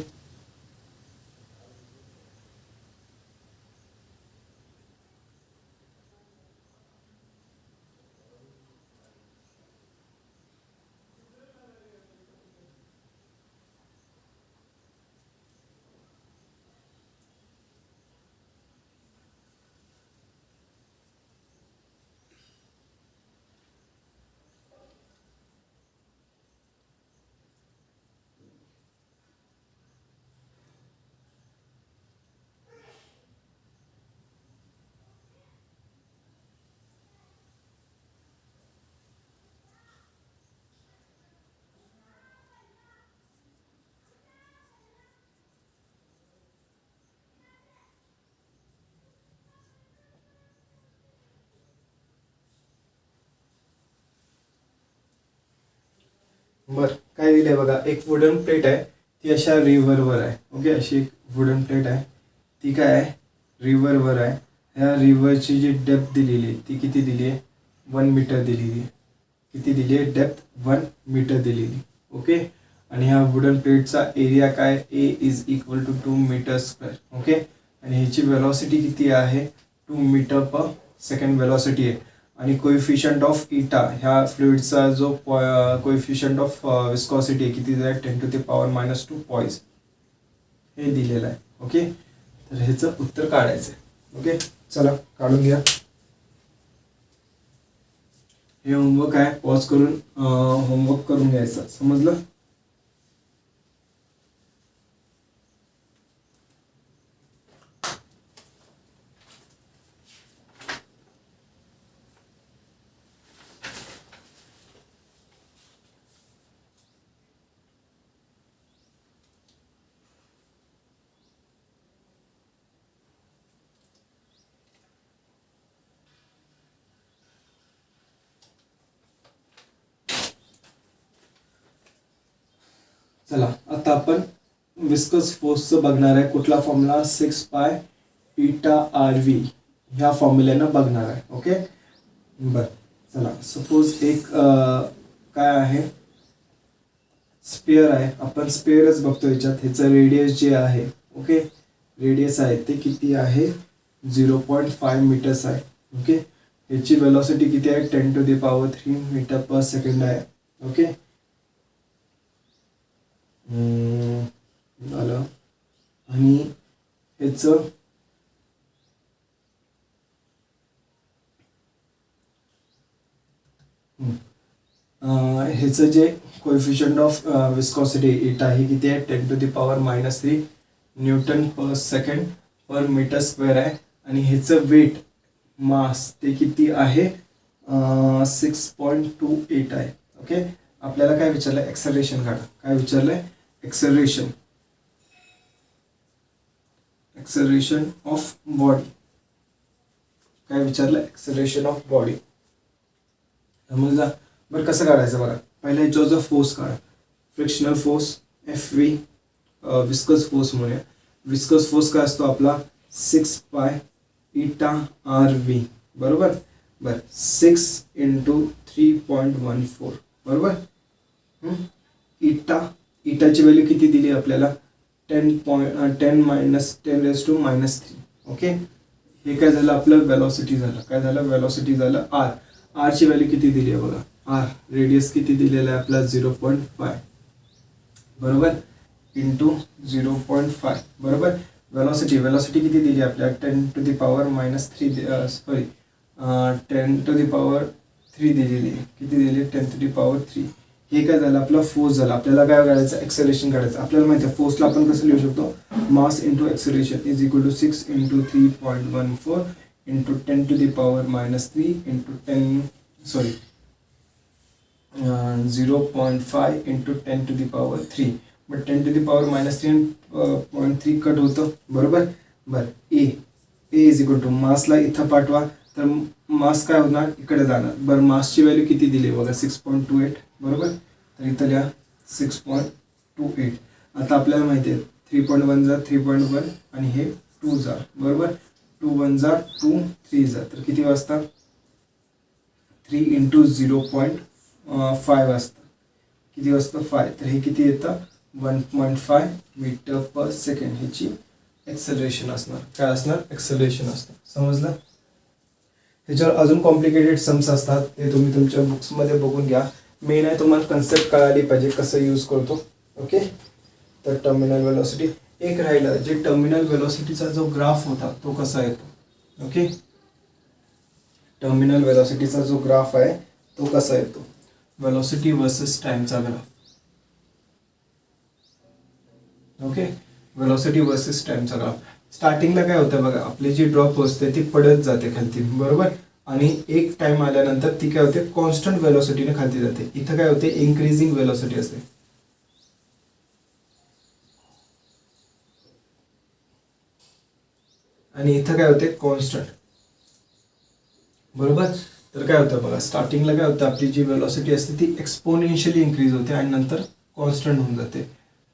Speaker 1: बर काय दिलंय बघा. एक वुडन प्लेट आहे, ती अशा रिव्हरवर आहे. ओके, अशी एक वुडन प्लेट आहे, ती काय आहे, रिव्हरवर आहे. ह्या रिव्हरची जी डेप्थ दिलेली आहे ती किती दिली आहे, 1 मीटर दिलेली आहे. किती दिली आहे, डेप्थ 1 मीटर दिलेली. ओके, आणि ह्या वुडन प्लेटचा एरिया काय, A is equal to 2 metre square. Okay, आणि ह्याची वेलॉसिटी किती आहे, 2 मीटर पर सेकंड वेलॉसिटी आहे. आणि कोइफिशियंट ऑफ इटा ह्या फ्लुइडचा जो कोइफिशियंट ऑफ विस्कॉसिटी आहे किती आहे, 10⁻⁻² पॉइज हे दिलेलं आहे. ओके, तर ह्याचं उत्तर काढायचं आहे. ओके, चला काढून घ्या. हे होमवर्क आहे, पॉज करून होमवर्क करून घ्यायचं. समजलं. चला आता आपण विस्कस फोर्सचं बघणार आहे. कुठला फॉर्म्युला, 6π∗RV ह्या फॉर्म्युल्यानं बघणार आहे. ओके, बर, चला. सपोज एक काय आहे, स्पेअर आहे. आपण स्पेअरच बघतो याच्यात. ह्याचं रेडियस जे आहे, ओके, रेडियस आहे ते किती आहे, 0.5 मीटर्स आहे. ओके, ह्याची वेलॉसिटी किती आहे, 10⁻³ मीटर पर सेकंड आहे. ओके, झालं. आणि ह्याचं जे कोएफिशिएंट ऑफ विस्कॉसिटी इटा ही किती आहे, 10⁻³ Newton per second per metre square आहे. आणि ह्याचं वेट मास ते किती आहे, 6.28 आहे. ओके, आपल्याला काय विचारलंय, एक्सेलरेशन काढा. काय विचारलंय, एक्सेलरेशन ऑफ बॉडी. काय विचारलं, एक्सेलरेशन ऑफ बॉडी. समजला. बरं, कसं काढायचं बघा. पहिला याच्यावर जो फोर्स काढा, frictional force FV, viscous force म्हणूया. विस्कस फोर्स काय असतो आपला, 6π∗RV. बरोबर. बरं, 6 × 3.14 बरोबर. इटाची व्हॅल्यू किती दिली आपल्याला, 10⁻⁻3. ओके, हे काय झालं, आपलं वेलॉसिटी झालं. काय झालं, वेलॉसिटी झालं R. R ची व्हॅल्यू किती दिली आहे बघा, R रेडियस किती दिलेला आहे आपला, 0.5 बरोबर, इंटू 0.5 बरोबर. वेलॉसिटी किती दिली आपल्याला, 10⁻⁻3 सॉरी 10⁻³ दिलेली आहे. किती दिली, 10⁻3. हे काय झालं, आपला फोर्स झाला. आपल्याला काय करायचं, एक्सेलरेशन काढायचं. आपल्याला माहिती आहे फोर्सला आपण कसं लिहू शकतो, mass into acceleration is equal to 6 × 3.14 into 10⁻³ into 0.5 into 10⁻3. But 10⁻³ cut होतं बरोबर. बरं, ए इज इक्वल टू मासला इथं पाठवा तर मास काय होणार, इकडे जाणार. बरं, मासची व्हॅल्यू किती दिली बघा, 6.28 बरोबर. तर इथं लिहा 6.28. आता आपल्याला माहिती आहे 3.1 जा 3.1 आणि हे 2 जा बरोबर. 2 1 जा 2 3 जा, तर किती वाजता, 3 × 0.5 वाजता. किती वाजता, 5. तर हे किती येतं, 1.5 मीटर पर सेकंड. ह्याची एक्सेलरेशन असणार. काय असणार, एक्सेलरेशन असणार. समजलं. ह्याच्यावर अजून कॉम्प्लिकेटेड सम्स असतात, ते तुम्ही तुमच्या बुक्समध्ये बघून घ्या. मेन आहे तुम्हाला कन्सेप्ट कळाली पाहिजे कसं यूज करतो. ओके, तर टर्मिनल वेलॉसिटी एक राहिलं, जे टर्मिनल वेलॉसिटीचा जो ग्राफ होता तो कसा येतो. ओके, टर्मिनल वेलॉसिटीचा जो ग्राफ आहे तो कसा येतो, वेलॉसिटी वर्सेस टाइमचा ग्राफ. ओके, वेलॉसिटी वर्सेस टाइमचा ग्राफ. स्टार्टिंगला काय होतं बघा, आपली जी ड्रॉप असते ती पडत जाते खालती बरोबर. आणि एक टाइम आल्यानंतर ती काय होते, कॉन्स्टंट वेलॉसिटीने खाली जाते. इथं काय होते, इन्क्रीजिंग वेलॉसिटी असते. आणि इथं काय होते, कॉन्स्टंट बरोबर. तर काय होतं बघा, स्टार्टिंगला काय होतं, आपली जी वेलॉसिटी असते ती एक्सपोनेन्शियली इन्क्रीज होते आणि नंतर कॉन्स्टंट होऊन जाते.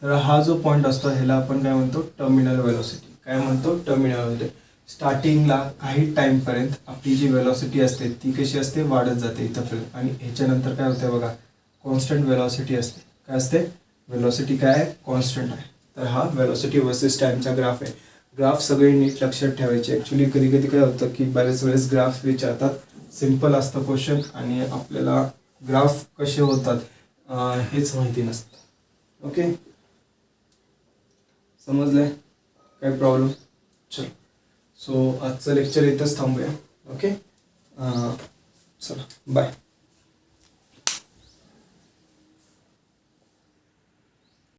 Speaker 1: तर हा जो पॉईंट असतो ह्याला आपण काय म्हणतो, टर्मिनल वेलोसिटी. काय म्हणतो, टर्मिनल वेलोसिटी. स्टार्टिंगला काही टाइमपर्यंत आपली जी वेलोसिटी असते ती कशी असते, वाढत जाते इथंपर्यंत, आणि ह्याच्यानंतर काय होतं बघा, कॉन्स्टंट वेलोसिटी असते. काय असते, वेलोसिटी काय आहे, कॉन्स्टंट आहे. तर हा वेलोसिटी वर्सेस टाइमचा ग्राफ आहे. ग्राफ सगळे नीट लक्षात ठेवायचे. ॲक्च्युली कधी कधी काय होतं की बऱ्याच वेळेस ग्राफ विचारतात, सिम्पल असतं क्वेश्चन आणि आपल्याला ग्राफ कसे होतात हेच माहिती नसतं. ओके, समजलंय, काय प्रॉब्लेम. चल, सो आजचं लेक्चर इथंच थांबूया. ओके, चला बाय.